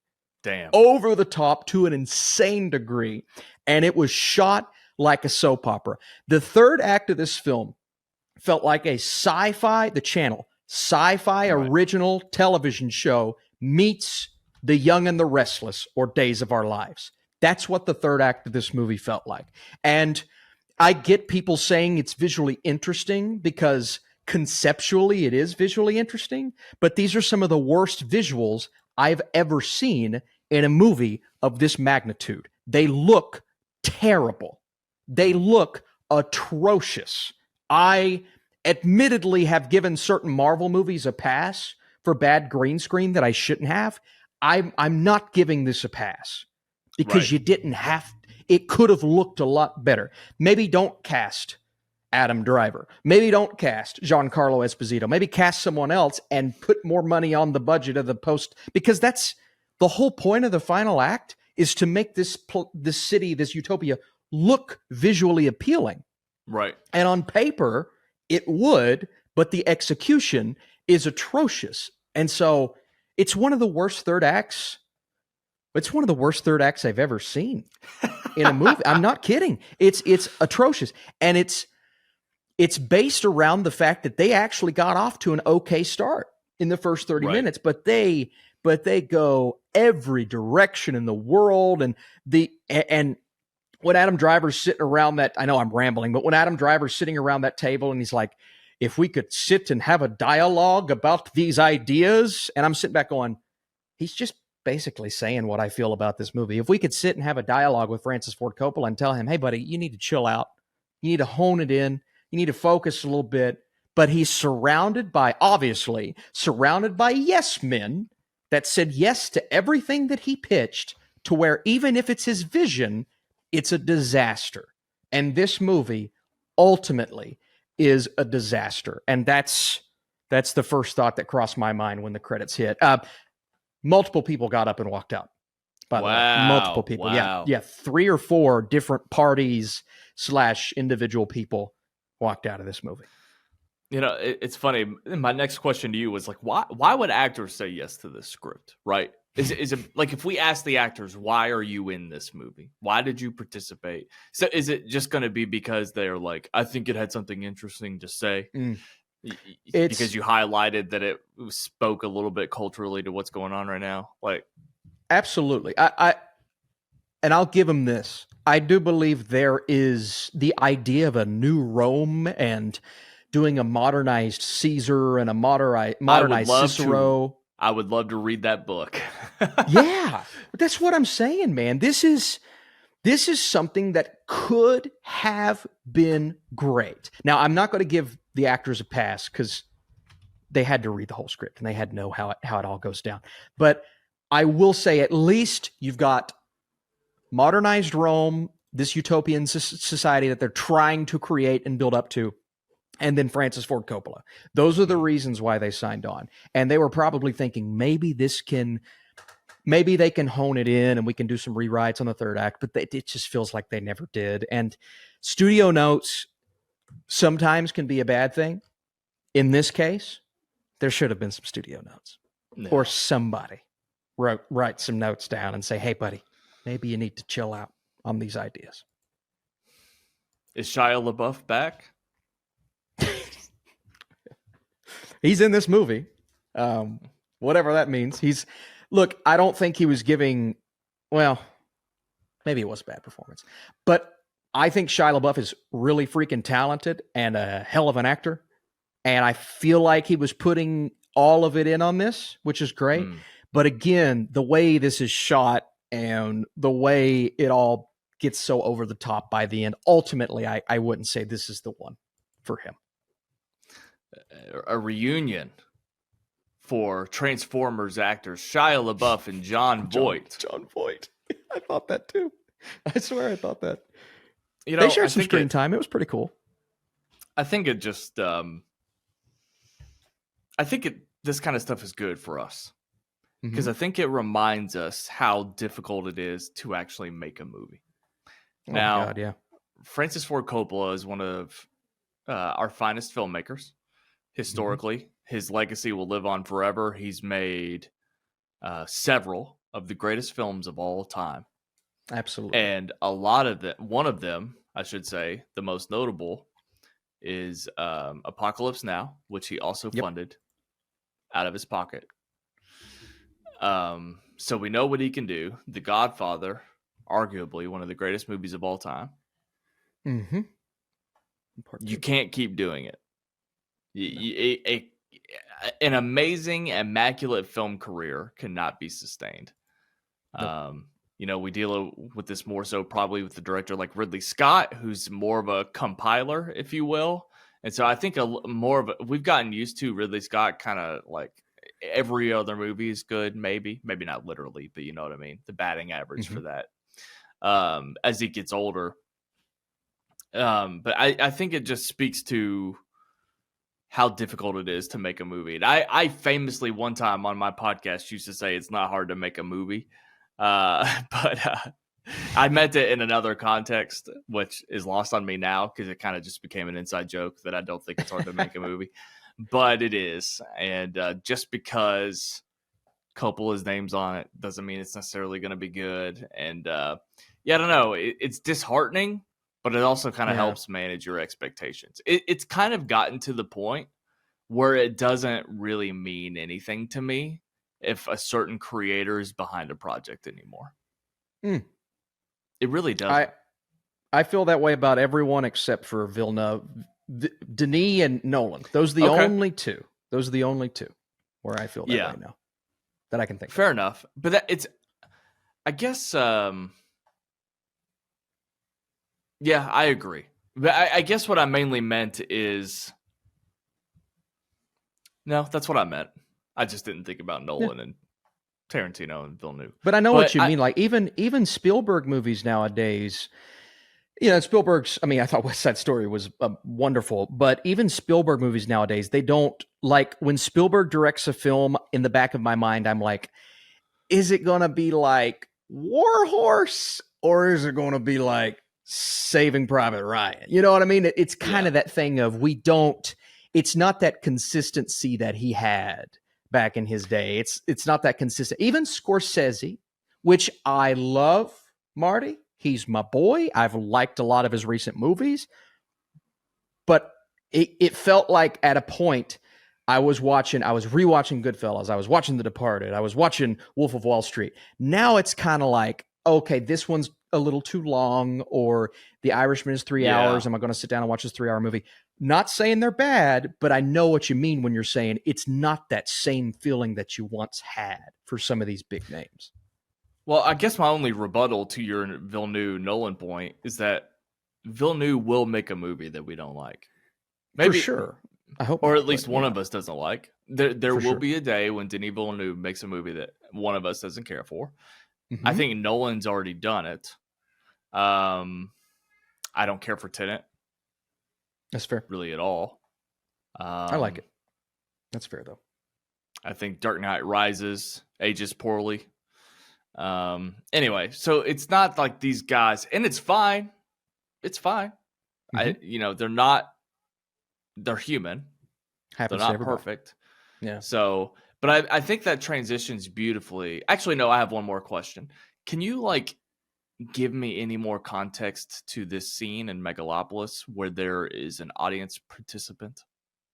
Damn. Over the top to an insane degree. And it was shot like a soap opera. The third act of this film felt like a sci-fi, the channel, sci-fi original television show meets The Young and the Restless or Days of Our Lives. That's what the third act of this movie felt like. And I get people saying it's visually interesting because conceptually it is visually interesting, but these are some of the worst visuals I've ever seen in a movie of this magnitude. They look terrible. They look atrocious. I admittedly have given certain Marvel movies a pass for bad green screen that I shouldn't have. I'm not giving this a pass because you didn't have. It could have looked a lot better. Maybe don't cast Adam Driver. Maybe don't cast Giancarlo Esposito. Maybe cast someone else and put more money on the budget of the post, because that's the whole point of the final act, is to make this city, this utopia, look visually appealing. Right. And on paper, it would, but the execution is atrocious. And so it's one of the worst third acts. It's one of the worst third acts I've ever seen in a movie. I'm not kidding. It's atrocious. And it's based around the fact that they actually got off to an okay start in the first 30 minutes, but they go every direction in the world. And when Adam Driver's sitting around that, I know I'm rambling, but when Adam Driver's sitting around that table and he's like, if we could sit and have a dialogue about these ideas, and I'm sitting back going, he's just basically saying what I feel about this movie. If we could sit and have a dialogue with Francis Ford Coppola and tell him, hey, buddy, you need to chill out. You need to hone it in. You need to focus a little bit. But he's surrounded by yes men that said yes to everything that he pitched, to where even if it's his vision, it's a disaster. And this movie ultimately is a disaster. And that's the first thought that crossed my mind when the credits hit. Multiple people got up and walked out. By the way, multiple people. Wow. Yeah. 3 or 4 different parties / individual people walked out of this movie. You know, it's funny. My next question to you was like, why would actors say yes to this script, right? Is it like, if we ask the actors, why are you in this movie? Why did you participate? So is it just going to be because they're like, I think it had something interesting to say? Because you highlighted that it spoke a little bit culturally to what's going on right now? Like, absolutely. And I'll give them this. I do believe there is the idea of a new Rome and doing a modernized Caesar and a modernized Cicero. I would love to read that book. Yeah, that's what I'm saying, man. This is something that could have been great. Now, I'm not going to give the actors a pass because they had to read the whole script and they had to know how it all goes down. But I will say, at least you've got modernized Rome, this utopian society that they're trying to create and build up to, and then Francis Ford Coppola. Those are the reasons why they signed on. And they were probably thinking, maybe they can hone it in and we can do some rewrites on the third act, but it just feels like they never did. And studio notes sometimes can be a bad thing. In this case, there should have been some studio notes. No. Or somebody write some notes down and say, hey, buddy, maybe you need to chill out on these ideas. Is Shia LaBeouf back? He's in this movie. Whatever that means. Look, I don't think he was giving, well, maybe it was a bad performance, but I think Shia LaBeouf is really freaking talented and a hell of an actor. And I feel like he was putting all of it in on this, which is great. But again, the way this is shot and the way it all gets so over the top by the end, ultimately, I wouldn't say this is the one for him. A reunion for Transformers actors Shia LaBeouf and Jon Voight. Jon Voight. I thought that too. I swear I thought that. You know, they shared some screen time. It was pretty cool. I think it just this kind of stuff is good for us because I think it reminds us how difficult it is to actually make a movie. Now, God, yeah. Francis Ford Coppola is one of our finest filmmakers. Historically, his legacy will live on forever. He's made several of the greatest films of all time. Absolutely. And a lot of them, one of them, I should say, the most notable is Apocalypse Now, which he also funded out of his pocket. So we know what he can do. The Godfather, arguably one of the greatest movies of all time. You can't keep doing it. An amazing, immaculate film career cannot be sustained. Nope. You know, we deal with this more so probably with the director like Ridley Scott, who's more of a compiler, if you will. And so I think we've gotten used to Ridley Scott kind of like every other movie is good, maybe not literally, but you know what I mean? The batting average for that as he gets older. But I think it just speaks to how difficult it is to make a movie. And I famously one time on my podcast used to say it's not hard to make a movie. But I meant it in another context, which is lost on me now because it kind of just became an inside joke that I don't think it's hard to make a movie. But it is. And just because Coppola's name's on it doesn't mean it's necessarily going to be good. And I don't know. It's disheartening. But it also kind of helps manage your expectations. It's kind of gotten to the point where it doesn't really mean anything to me if a certain creator is behind a project anymore. It really doesn't. I feel that way about everyone except for Villeneuve, Denis, and Nolan. Those are the only two. Those are the only two where I feel that way now. that I can think. Fair enough, but I guess. Yeah, I agree. But I guess what I mainly meant is, no, that's what I meant. I just didn't think about Nolan and Tarantino and Villeneuve. But I know what you mean. Like even Spielberg movies nowadays, Spielberg's, I mean, I thought West Side Story was wonderful, but even Spielberg movies nowadays, they don't, like, when Spielberg directs a film, in the back of my mind, I'm like, is it going to be like War Horse, or is it going to be like Saving Private Ryan? You know what I mean? It's kind of that thing of, it's not that consistency that he had back in his day. It's not that consistent. Even Scorsese, which I love, Marty, he's my boy. I've liked a lot of his recent movies, but it felt like at a point I was rewatching Goodfellas, I was watching The Departed, I was watching Wolf of Wall Street. Now it's kind of like, okay, this one's a little too long, or The Irishman is 3 hours. Am I going to sit down and watch this 3-hour movie? Not saying they're bad, but I know what you mean when you're saying it's not that same feeling that you once had for some of these big names. Well, I guess my only rebuttal to your Villeneuve-Nolan point is that Villeneuve will make a movie that we don't like. Maybe, for sure. I hope, or at least one of us doesn't like. There will be a day when Denis Villeneuve makes a movie that one of us doesn't care for. Mm-hmm. I think Nolan's already done it. I don't care for Tenet. That's fair. Really at all. I like it. That's fair, though. I think Dark Knight Rises ages poorly. Anyway, so it's not like these guys, and it's fine. It's fine. Mm-hmm. They're human. Happens they're not perfect. Yeah. So, but I think that transitions beautifully. Actually, no, I have one more question. Can you give me any more context to this scene in Megalopolis where there is an audience participant?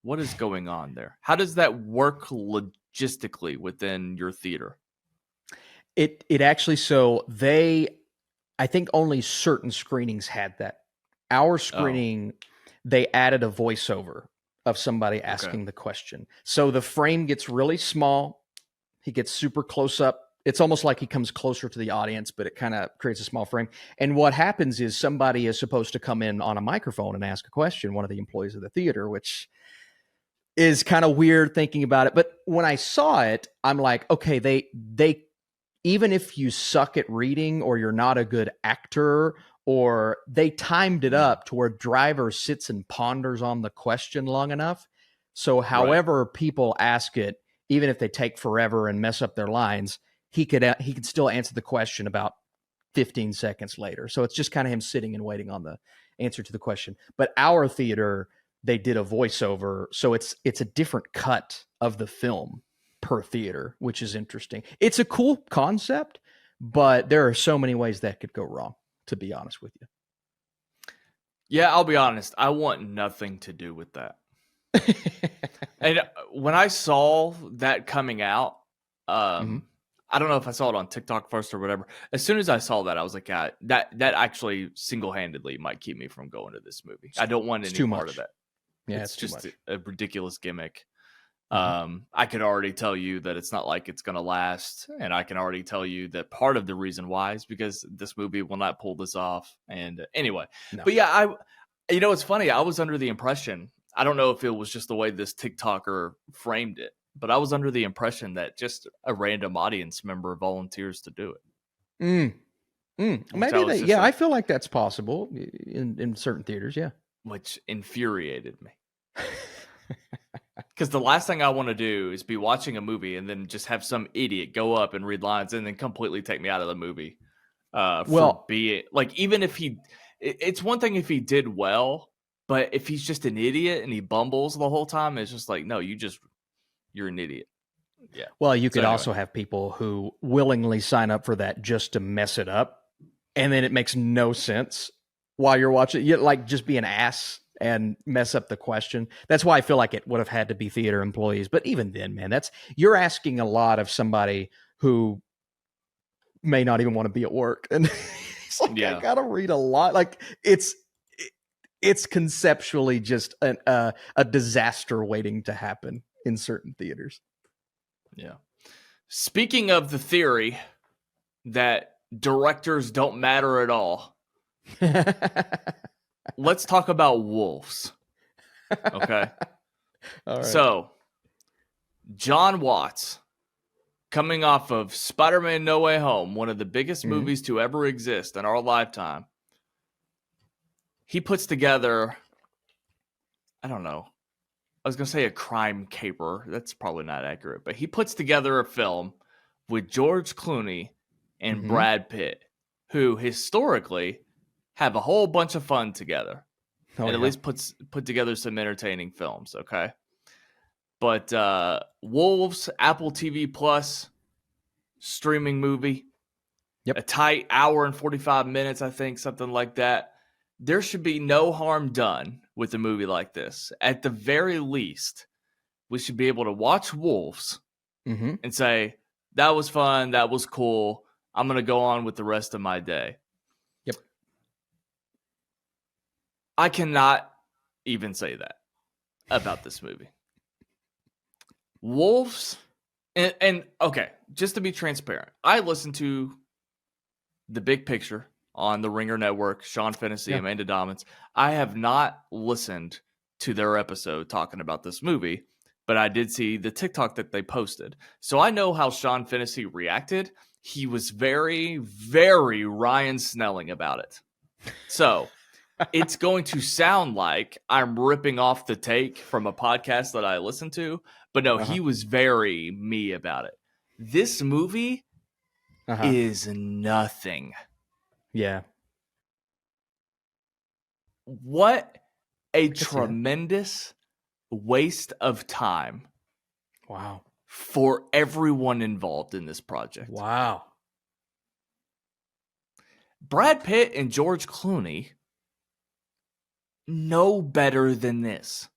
What is going on there? How does that work logistically within your theater? It actually, I think only certain screenings had that. Our screening, they added a voiceover of somebody asking the question. So the frame gets really small. He gets super close up. It's almost like he comes closer to the audience, but it kind of creates a small frame. And what happens is somebody is supposed to come in on a microphone and ask a question, one of the employees of the theater, which is kind of weird thinking about it. But when I saw it, I'm like, okay, they even if you suck at reading or you're not a good actor, or they timed it up to where driver sits and ponders on the question long enough. So however people ask it, even if they take forever and mess up their lines, he could still answer the question about 15 seconds later. So it's just kind of him sitting and waiting on the answer to the question. But our theater, they did a voiceover. So it's a different cut of the film per theater, which is interesting. It's a cool concept, but there are so many ways that could go wrong, to be honest with you. Yeah, I'll be honest. I want nothing to do with that. And when I saw that coming out, I don't know if I saw it on TikTok first or whatever. As soon as I saw that, I was like, yeah, that actually single-handedly might keep me from going to this movie. I don't want any part of that. Yeah, it's just a ridiculous gimmick. I could already tell you that it's not like it's going to last. And I can already tell you that part of the reason why is because this movie will not pull this off. And anyway, but yeah, it's funny. I was under the impression, I don't know if it was just the way this TikToker framed it, but I was under the impression that just a random audience member volunteers to do it. Maybe I feel like that's possible in certain theaters. Yeah. Which infuriated me. Because the last thing I want to do is be watching a movie and then just have some idiot go up and read lines and then completely take me out of the movie. Even if it's one thing if he did well, but if he's just an idiot and he bumbles the whole time, it's just like, no, you're an idiot. Yeah. Well, you could also have people who willingly sign up for that just to mess it up. And then it makes no sense while you're watching. You just be an ass and mess up the question. That's why I feel like it would have had to be theater employees. But even then, man, you're asking a lot of somebody who may not even want to be at work. And it's like, I gotta read a lot. Like it's conceptually just a disaster waiting to happen in certain theaters. Yeah. Speaking of the theory that directors don't matter at all, let's talk about Wolves. Okay. All right. So, John Watts, coming off of Spider-Man No Way Home, one of the biggest movies to ever exist in our lifetime, he puts together, I don't know, I was going to say a crime caper. That's probably not accurate. But he puts together a film with George Clooney and Brad Pitt, who historically have a whole bunch of fun together. And at least put together some entertaining films, okay? But Wolves, Apple TV Plus, streaming movie. Yep. A tight hour and 45 minutes, I think, something like that. There should be no harm done with a movie like this. At the very least, we should be able to watch Wolves and say, that was fun, that was cool. I'm going to go on with the rest of my day. Yep. I cannot even say that about this movie. Wolves, and okay, just to be transparent, I listened to The Big Picture on the Ringer Network, Sean Fennessy, Amanda Dommins. I have not listened to their episode talking about this movie, but I did see the TikTok that they posted. So I know how Sean Fennessy reacted. He was very, very Ryan Snelling about it. So it's going to sound like I'm ripping off the take from a podcast that I listened to, but no, he was very me about it. This movie is nothing. Yeah. What a tremendous waste of time. Wow. For everyone involved in this project. Wow. Brad Pitt and George Clooney know better than this.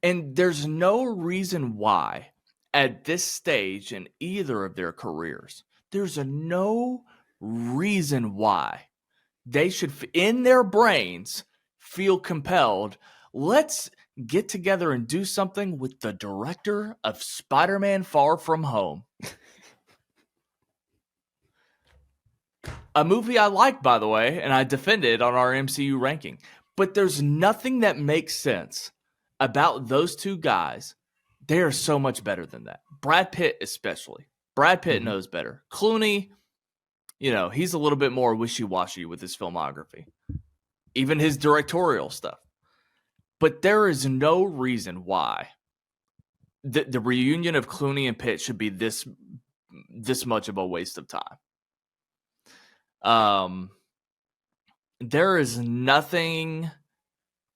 And there's no reason why at this stage in either of their careers, there's no reason why they should, in their brains, feel compelled. Let's get together and do something with the director of Spider-Man Far From Home. A movie I like, by the way, and I defended on our MCU ranking. But there's nothing that makes sense about those two guys. They are so much better than that. Brad Pitt especially. Brad Pitt knows better. Clooney, you know, he's a little bit more wishy-washy with his filmography. Even his directorial stuff. But there is no reason why the reunion of Clooney and Pitt should be this much of a waste of time. There is nothing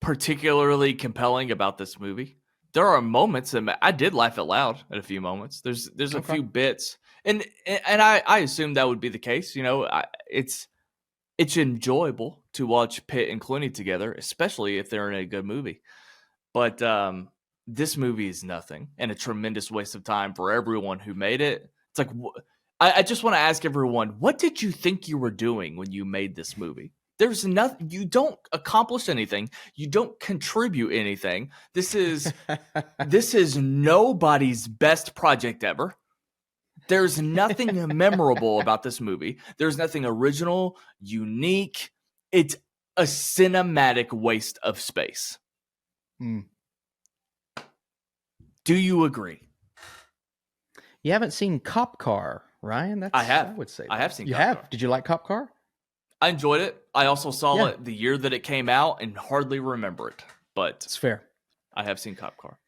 particularly compelling about this movie. There are moments, and I did laugh out loud at a few moments. There's a few bits, and I assume that would be the case. You know, it's enjoyable to watch Pitt and Clooney together, especially if they're in a good movie. But this movie is nothing and a tremendous waste of time for everyone who made it. It's like, I just want to ask everyone, what did you think you were doing when you made this movie? There's nothing. You don't accomplish anything. You don't contribute anything. This is nobody's best project ever. There's nothing memorable about this movie. There's nothing original, unique. It's a cinematic waste of space. Do you agree? You haven't seen Cop Car, Ryan? I have. I would say I have seen you Cop have. Car. Did you like Cop Car? I enjoyed it. I also saw it the year that it came out and hardly remember it. But it's fair. I have seen Cop Car.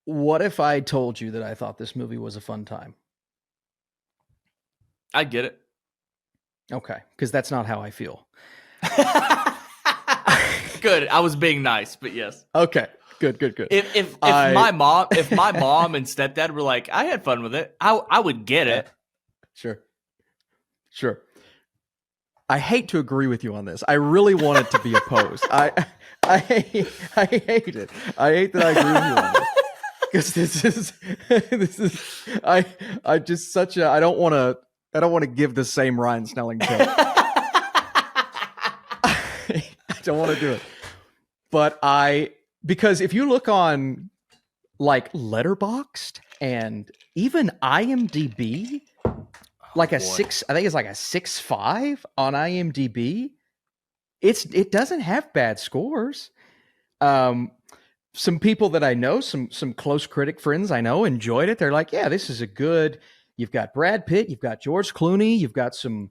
What if I told you that I thought this movie was a fun time? I get it. Okay, because that's not how I feel. Good. I was being nice, but yes. Okay. Good. If my mom and stepdad were like, I had fun with it, I would get it. Sure. I hate to agree with you on this. I really want it to be opposed. I hate it. I hate that I agree with you on this. Because this is I just such a I don't want to give the same Ryan Snelling take. I don't want to do it. But because if you look on like Letterboxd And even IMDb, like a 6, I think it's like a 6.5 on IMDb. It doesn't have bad scores. Some people that I know, some close critic friends I know enjoyed it. They're like, yeah, this is a good, you've got Brad Pitt, you've got George Clooney, you've got some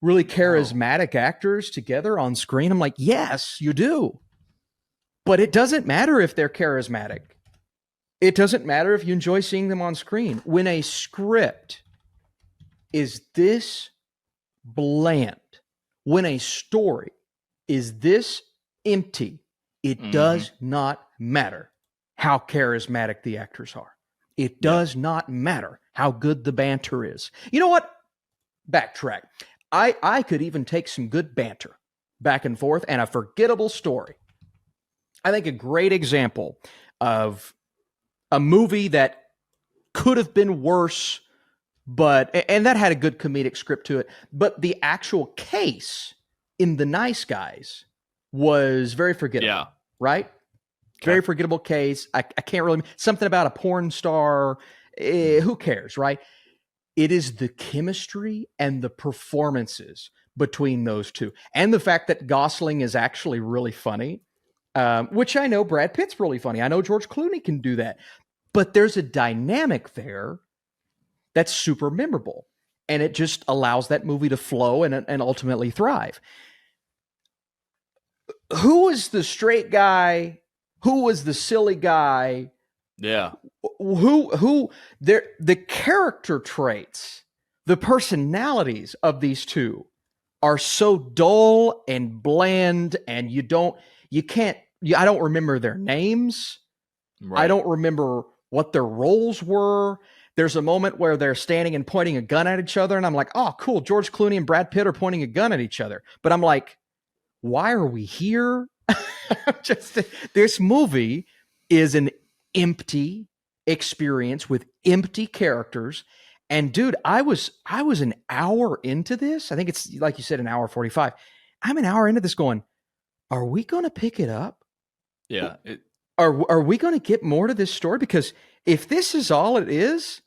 really charismatic actors together on screen. I'm like, yes, you do. But it doesn't matter if they're charismatic. It doesn't matter if you enjoy seeing them on screen. When a script is this bland, when a story is this empty, it does not matter how charismatic the actors are. It does not matter how good the banter is. You know what? Backtrack. I could even take some good banter back and forth and a forgettable story. I think a great example of a movie that could have been worse, and that had a good comedic script to it, but the actual case in The Nice Guys was very forgettable, right? Okay. Very forgettable case. I can't really, something about a porn star, who cares, right? It is the chemistry and the performances between those two. And the fact that Gosling is actually really funny, which I know Brad Pitt's really funny. I know George Clooney can do that. But there's a dynamic there that's super memorable. And it just allows that movie to flow and ultimately thrive. Who was the straight guy? Who was the silly guy? Yeah. The character traits, the personalities of these two are so dull and bland, and I don't remember their names. Right. I don't remember what their roles were. There's a moment where they're standing and pointing a gun at each other, and I'm like, oh, cool, George Clooney and Brad Pitt are pointing a gun at each other. But I'm like, why are we here? This movie is an empty experience with empty characters. And dude, I was an hour into this. I think it's, like you said, an hour 45. I'm an hour into this going, are we going to pick it up? Yeah. Are we going to get more to this story? Because if this is all it is,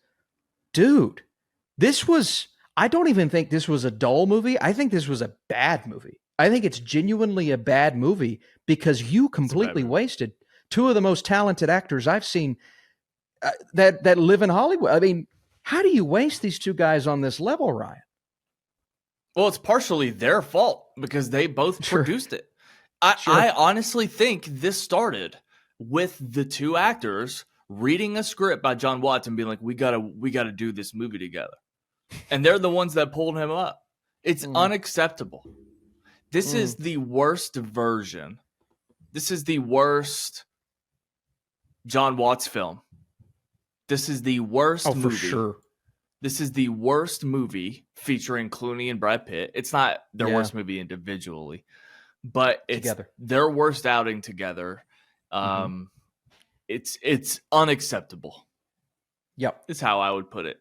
dude, I don't even think this was a dull movie. I think this was a bad movie. I think it's genuinely a bad movie because you completely wasted two of the most talented actors I've seen that live in Hollywood. I mean, how do you waste these two guys on this level, Ryan? Well, it's partially their fault because they both produced it. I honestly think this started with the two actors reading a script by John Watts and being like, we gotta do this movie together. And they're the ones that pulled him up. It's unacceptable. This is the worst version. This is the worst John Watts film. This is the worst movie. For sure. This is the worst movie featuring Clooney and Brad Pitt. It's not their worst movie individually, but it's their worst outing together. It's unacceptable. Yep. Is how I would put it.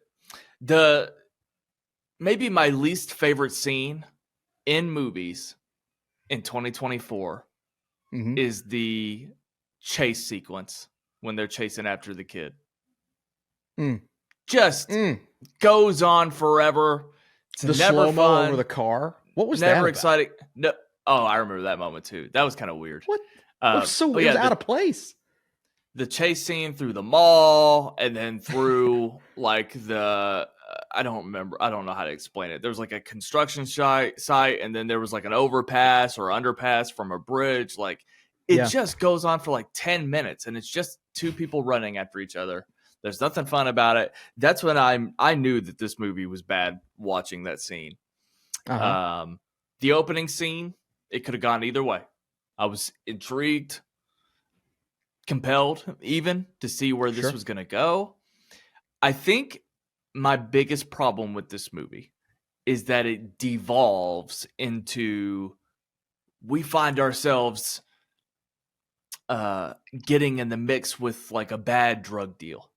Maybe my least favorite scene in movies in 2024 is the chase sequence when they're chasing after the kid. Just goes on forever. It's the never slow-mo fun. Over the car. What was never that exciting? No. Oh, I remember that moment too. That was kind of weird. What? It was out of place. The chase scene through the mall and then through like I don't remember. I don't know how to explain it. There was like a construction site and then there was like an overpass or underpass from a bridge. Like it just goes on for like 10 minutes and it's just two people running after each other. There's nothing fun about it. That's when I knew that this movie was bad watching that scene. The opening scene, it could have gone either way. I was intrigued, compelled even to see where this was going to go. I think my biggest problem with this movie is that it devolves into we find ourselves getting in the mix with like a bad drug deal.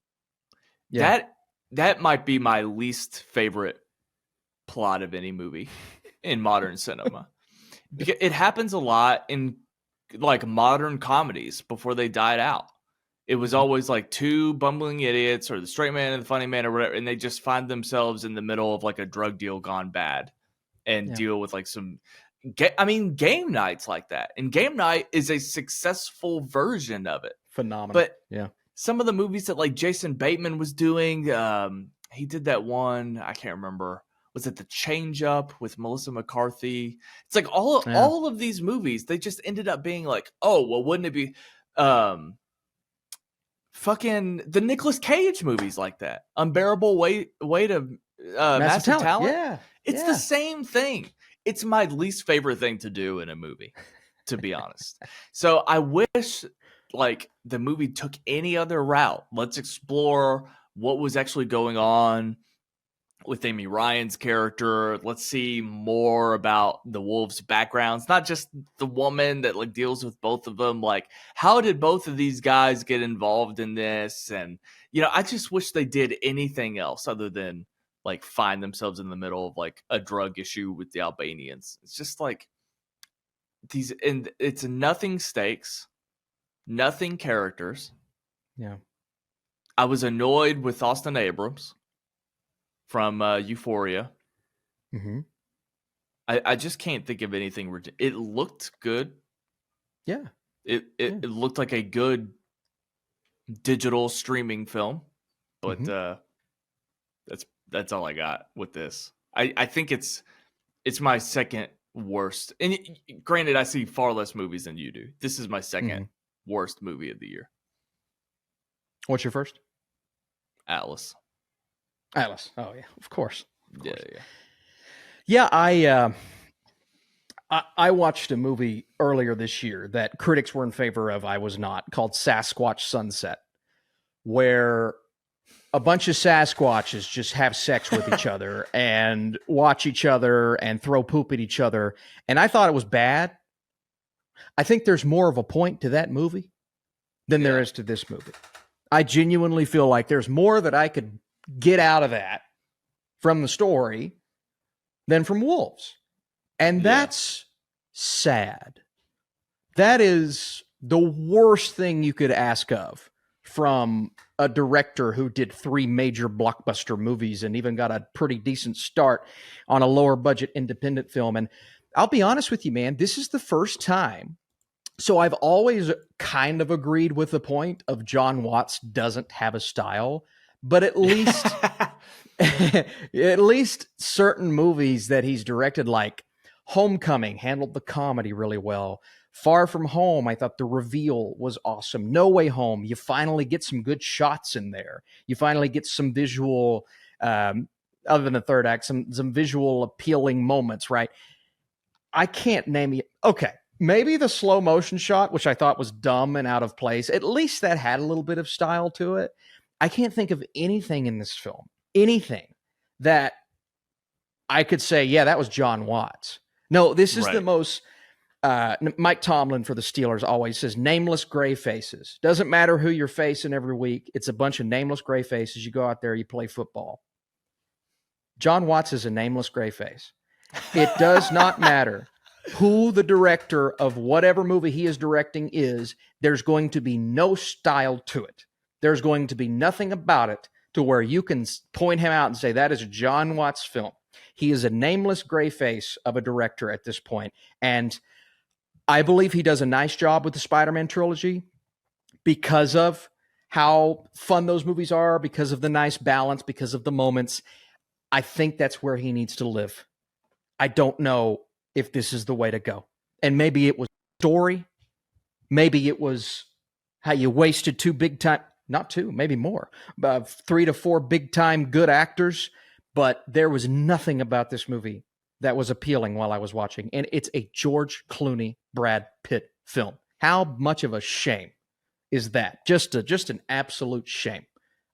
Yeah. That might be my least favorite plot of any movie in modern cinema. Because it happens a lot in like modern comedies before they died out. It was always like two bumbling idiots or the straight man and the funny man or whatever, and they just find themselves in the middle of like a drug deal gone bad and deal with like some game nights like that. And Game Night is a successful version of it. Phenomenal. But some of the movies that like Jason Bateman was doing, he did that one, I can't remember. Was it The Change Up with Melissa McCarthy? It's like all of these movies, they just ended up being like, oh, well, wouldn't it be fucking the Nicolas Cage movies like that? Unbearable Weight of Massive Talent. Yeah. It's the same thing. It's my least favorite thing to do in a movie, to be honest. So I wish like the movie took any other route. Let's explore what was actually going on with Amy Ryan's character. Let's see more about the Wolves' backgrounds, not just the woman that like deals with both of them. Like, how did both of these guys get involved in this? And, I just wish they did anything else other than like find themselves in the middle of like a drug issue with the Albanians. It's just like and it's nothing stakes, nothing characters. Yeah. I was annoyed with Austin Abrams from Euphoria. Mm-hmm. I just can't think of anything. It looked good. Yeah. It looked like a good digital streaming film, but that's all I got with this. I think it's my second worst. And granted, I see far less movies than you do. This is my second worst movie of the year. What's your first? Atlas. Atlas. Oh yeah, of course. Yeah. I watched a movie earlier this year that critics were in favor of. I was not, called Sasquatch Sunset, where a bunch of Sasquatches just have sex with each other and watch each other and throw poop at each other. And I thought it was bad. I think there's more of a point to that movie than there is to this movie. I genuinely feel like there's more that I could get out of that from the story than from Wolves. And that's sad. That is the worst thing you could ask of from a director who did 3 major blockbuster movies and even got a pretty decent start on a lower budget independent film. And I'll be honest with you, man, this is the first time. So I've always kind of agreed with the point of John Watts doesn't have a style, but at least at least certain movies that he's directed, like Homecoming, handled the comedy really well. Far From Home, I thought the reveal was awesome. No Way Home, you finally get some good shots in there. You finally get some visual, other than the third act, some visual appealing moments, right? I can't name it. Okay, maybe the slow motion shot, which I thought was dumb and out of place, at least that had a little bit of style to it. I can't think of anything in this film, anything that I could say, yeah, that was John Watts. No, this is the most... Mike Tomlin for the Steelers always says nameless gray faces. Doesn't matter who you're facing every week. It's a bunch of nameless gray faces. You go out there, you play football. John Watts is a nameless gray face. It does not matter who the director of whatever movie he is directing is. There's going to be no style to it. There's going to be nothing about it to where you can point him out and say, that is a John Watts film. He is a nameless gray face of a director at this point. And I believe he does a nice job with the Spider-Man trilogy because of how fun those movies are, because of the nice balance, because of the moments. I think that's where he needs to live. I don't know if this is the way to go. And maybe it was story. Maybe it was how you wasted 2 big time, not 2, maybe more, 3 to 4 big time good actors. But there was nothing about this movie that was appealing while I was watching. And it's a George Clooney, Brad Pitt film. How much of a shame is that? Just an absolute shame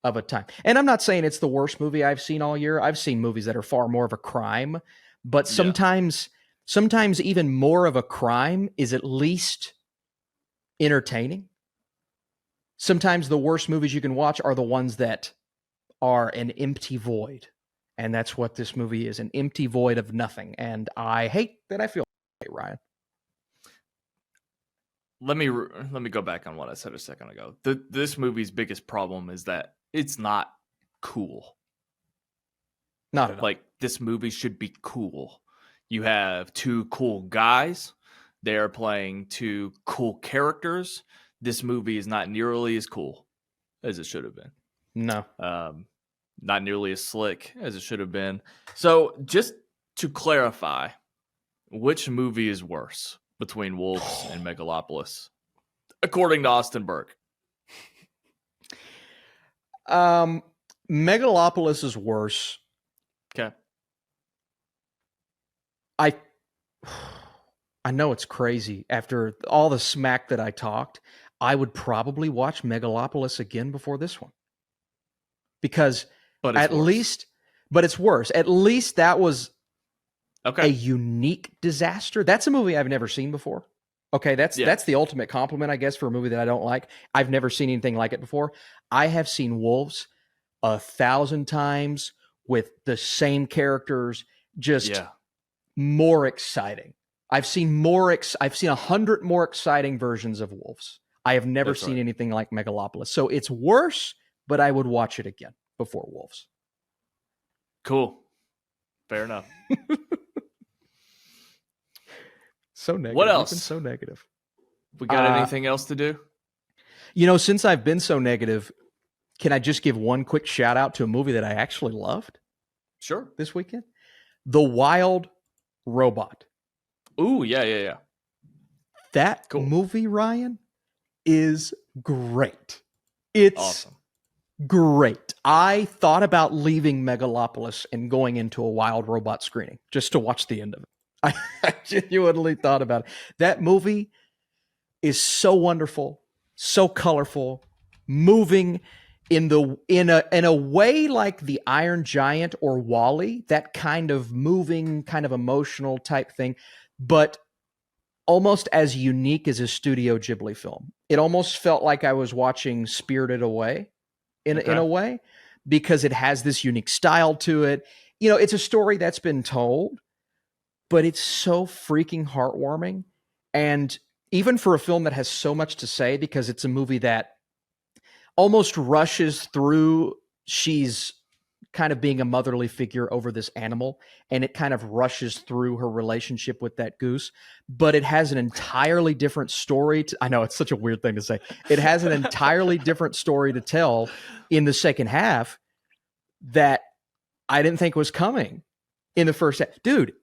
of a time. And I'm not saying it's the worst movie I've seen all year. I've seen movies that are far more of a crime, but sometimes even more of a crime is at least entertaining. Sometimes the worst movies you can watch are the ones that are an empty void. And that's what this movie is, an empty void of nothing. And I hate that I feel like it, Ryan. let me go back on what I said a second ago. This movie's biggest problem is that it's not cool. Not at all. Like, this movie should be cool. You have two cool guys. They are playing two cool characters. This movie is not nearly as cool as it should have been. No. Not nearly as slick as it should have been. So, just to clarify, which movie is worse between Wolves and Megalopolis, according to Austin Burke? Megalopolis is worse. Okay. I know it's crazy. After all the smack that I talked, I would probably watch Megalopolis again before this one. Because but it's worse. At least that was a unique disaster. That's a movie I've never seen before. Okay, that's the ultimate compliment, I guess, for a movie that I don't like. I've never seen anything like it before. I have seen Wolves 1,000 times with the same characters, just more exciting. I've seen 100 more exciting versions of Wolves. I have never seen anything like Megalopolis. So it's worse, but I would watch it again before Wolves. Cool. Fair enough. So negative. What else? So negative. We got anything else to do? Since I've been so negative, can I just give one quick shout out to a movie that I actually loved? Sure. This weekend? The Wild Robot. Ooh, yeah. That movie, Ryan, is great. It's awesome. Great. I thought about leaving Megalopolis and going into a Wild Robot screening just to watch the end of it. I genuinely thought about it. That movie is so wonderful, so colorful, moving in a way like the Iron Giant or WALL-E, that kind of moving, kind of emotional type thing, but almost as unique as a Studio Ghibli film. It almost felt like I was watching Spirited Away in a way, because it has this unique style to it. It's a story that's been told, but it's so freaking heartwarming. And even for a film that has so much to say, because it's a movie that almost rushes through, she's kind of being a motherly figure over this animal, and it kind of rushes through her relationship with that goose, but it has an entirely different story. I know it's such a weird thing to say. It has an entirely different story to tell in the second half that I didn't think was coming in the first half. Dude,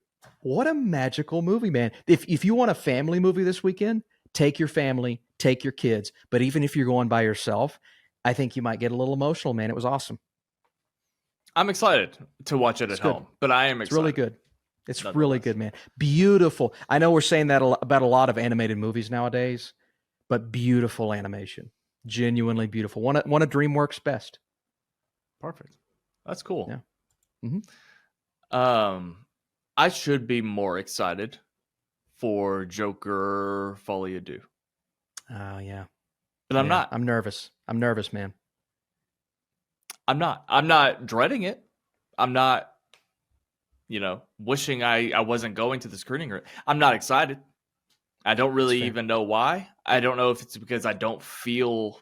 what a magical movie, man. If you want a family movie this weekend, take your family, take your kids. But even if you're going by yourself, I think you might get a little emotional, man. It was awesome. I'm excited to watch it at home, but I am excited. It's really good. It's really good, man. Beautiful. I know we're saying that about a lot of animated movies nowadays, but beautiful animation. Genuinely beautiful. One of DreamWorks' best. Perfect. That's cool. Yeah. Mm-hmm. I should be more excited for Joker Folie à Deux. Oh, yeah. But I'm not. I'm nervous. I'm nervous, man. I'm not dreading it. I'm not, wishing I wasn't going to the screening. I'm not excited. I don't really even know why. I don't know if it's because I don't feel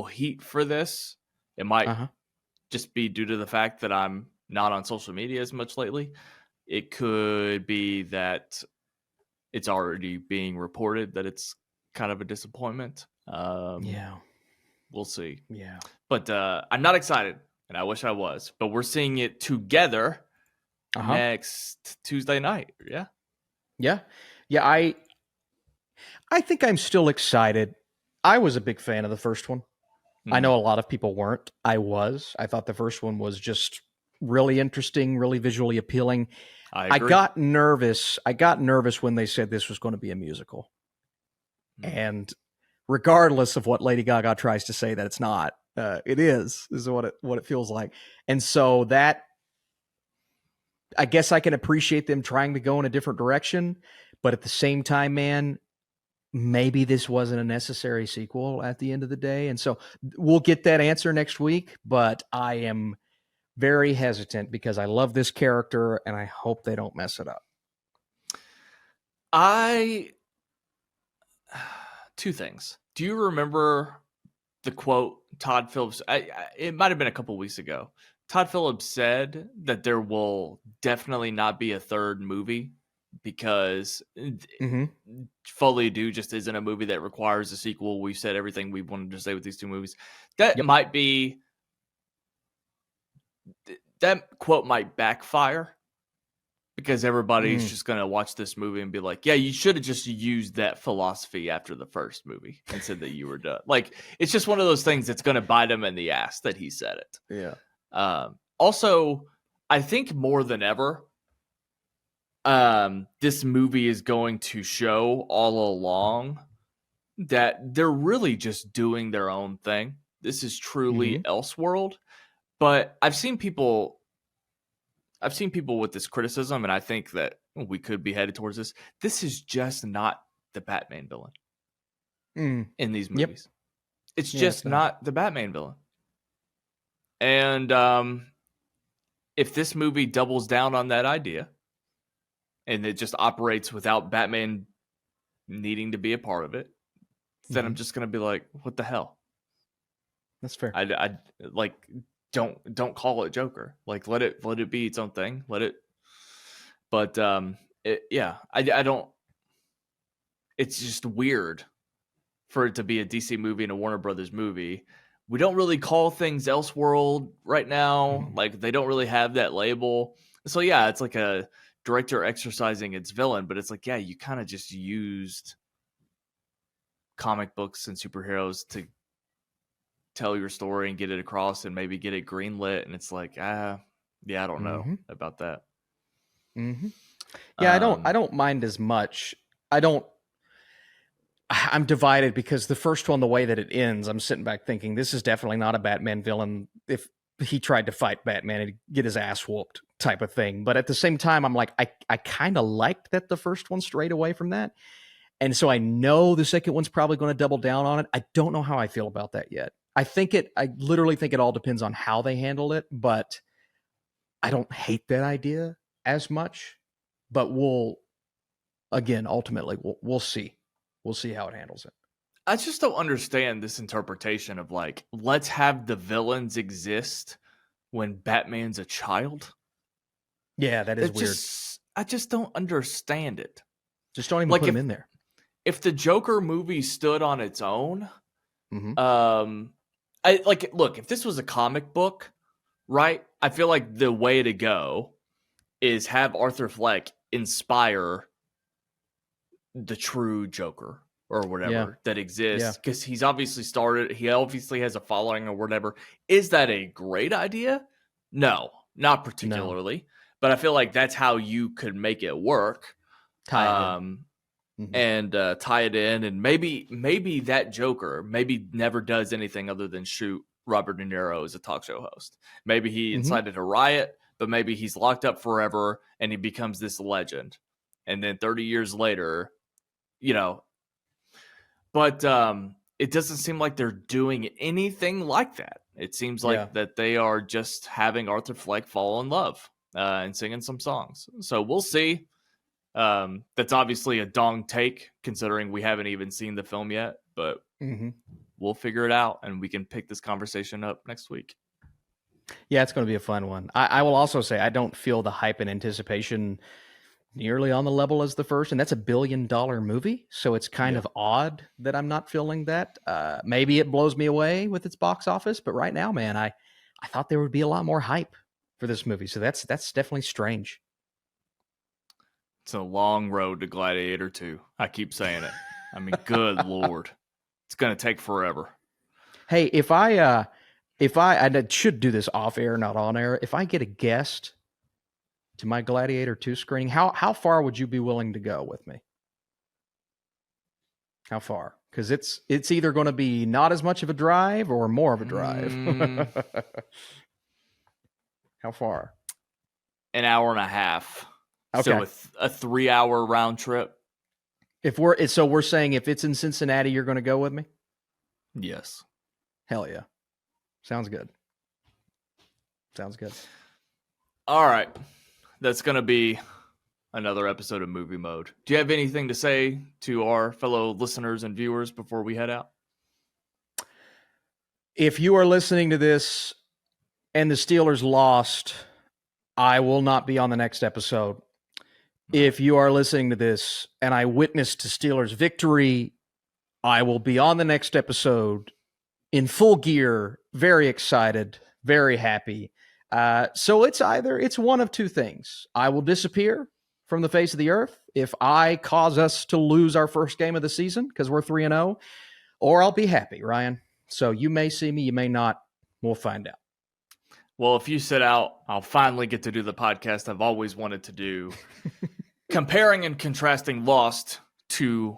heat for this. It might just be due to the fact that I'm not on social media as much lately. It could be that it's already being reported that it's kind of a disappointment. Yeah. We'll see. Yeah. But I'm not excited, and I wish I was. But we're seeing it together next Tuesday night. Yeah. Yeah. Yeah. I think I'm still excited. I was a big fan of the first one. I know a lot of people weren't. I was. I thought the first one was just really interesting, really visually appealing. I agree. I got nervous when they said this was going to be a musical. And regardless of what Lady Gaga tries to say that it's not, it is what it feels like. And so that, I guess I can appreciate them trying to go in a different direction, but at the same time, man, maybe this wasn't a necessary sequel at the end of the day. And so we'll get that answer next week, but I am very hesitant because I love this character and I hope they don't mess it up. two things. Do you remember the quote Todd Phillips? It might have been a couple weeks ago. Todd Phillips said that there will definitely not be a third movie because Fully Do just isn't a movie that requires a sequel. We've said everything we wanted to say with these two movies. That might be, that quote might backfire because everybody's just going to watch this movie and be like, yeah, you should have just used that philosophy after the first movie and said that you were done. Like, it's just one of those things that's going to bite him in the ass that he said it. Yeah. Also, I think more than ever, this movie is going to show all along that they're really just doing their own thing. This is truly Elseworld. But I've seen people with this criticism, and I think that we could be headed towards this. This is just not the Batman villain in these movies. It's just not the Batman villain. And if this movie doubles down on that idea and it just operates without Batman needing to be a part of it, then I'm just going to be like, what the hell? That's fair. I like, don't call it Joker. Like, let it be its own thing. But I don't, it's just weird for it to be a DC movie and a Warner Brothers movie. We don't really call things Elseworld right now. Like, they don't really have that label. So yeah, it's like a director exercising its villain, but it's like, yeah, you kind of just used comic books and superheroes to tell your story and get it across and maybe get it greenlit. And it's like, I don't know about that. Yeah, I don't mind as much. I'm divided because the first one, the way that it ends, I'm sitting back thinking this is definitely not a Batman villain. If he tried to fight Batman and get his ass whooped type of thing. But at the same time, I'm like, I kind of liked that the first one strayed away from that. And so I know the second one's probably going to double down on it. I don't know how I feel about that yet. I literally think it all depends on how they handle it, but I don't hate that idea as much. But ultimately, we'll see. We'll see how it handles it. I just don't understand this interpretation of like, let's have the villains exist when Batman's a child. Yeah, that is weird. I just don't understand it. Just don't even put him in there. If the Joker movie stood on its own, if this was a comic book, right? I feel like the way to go is have Arthur Fleck inspire the true Joker or whatever that exists, because he obviously has a following or whatever. Is that a great idea? No, not particularly. No. But I feel like that's how you could make it work. Tie it in, and maybe that Joker never does anything other than shoot Robert De Niro as a talk show host. Maybe he incited a riot, but maybe he's locked up forever and he becomes this legend. And then 30 years later, but it doesn't seem like they're doing anything like that. It seems like that they are just having Arthur Fleck fall in love and singing some songs. So we'll see. That's obviously a dong take considering we haven't even seen the film yet, but we'll figure it out and we can pick this conversation up next week. Yeah, it's going to be a fun one. I will also say I don't feel the hype and anticipation nearly on the level as the first, and that's $1 billion movie, so it's kind of odd that I'm not feeling that. Maybe it blows me away with its box office, but right now, man, I thought there would be a lot more hype for this movie, so that's definitely strange. It's a long road to Gladiator 2. I keep saying it. I mean, good Lord. It's going to take forever. Hey, if I should do this off air, not on air, if I get a guest to my Gladiator 2 screening, how far would you be willing to go with me? How far? Because it's either going to be not as much of a drive or more of a drive. How far? An hour and a half. Okay. So a 3-hour round trip. So we're saying if it's in Cincinnati, you're going to go with me? Yes. Hell yeah. Sounds good. All right. That's going to be another episode of Movie Mode. Do you have anything to say to our fellow listeners and viewers before we head out? If you are listening to this and the Steelers lost, I will not be on the next episode. If you are listening to this and I witnessed the Steelers' victory, I will be on the next episode in full gear, very excited, very happy. So it's one of two things. I will disappear from the face of the earth if I cause us to lose our first game of the season because we're 3-0, or I'll be happy, Ryan. So you may see me, you may not. We'll find out. Well, if you sit out, I'll finally get to do the podcast I've always wanted to do. Comparing and contrasting Lost to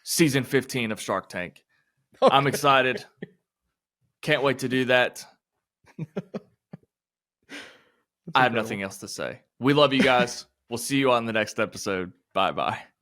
season 15 of Shark Tank. Okay. I'm excited. Can't wait to do that. I have nothing else to say. We love you guys. We'll see you on the next episode. Bye-bye.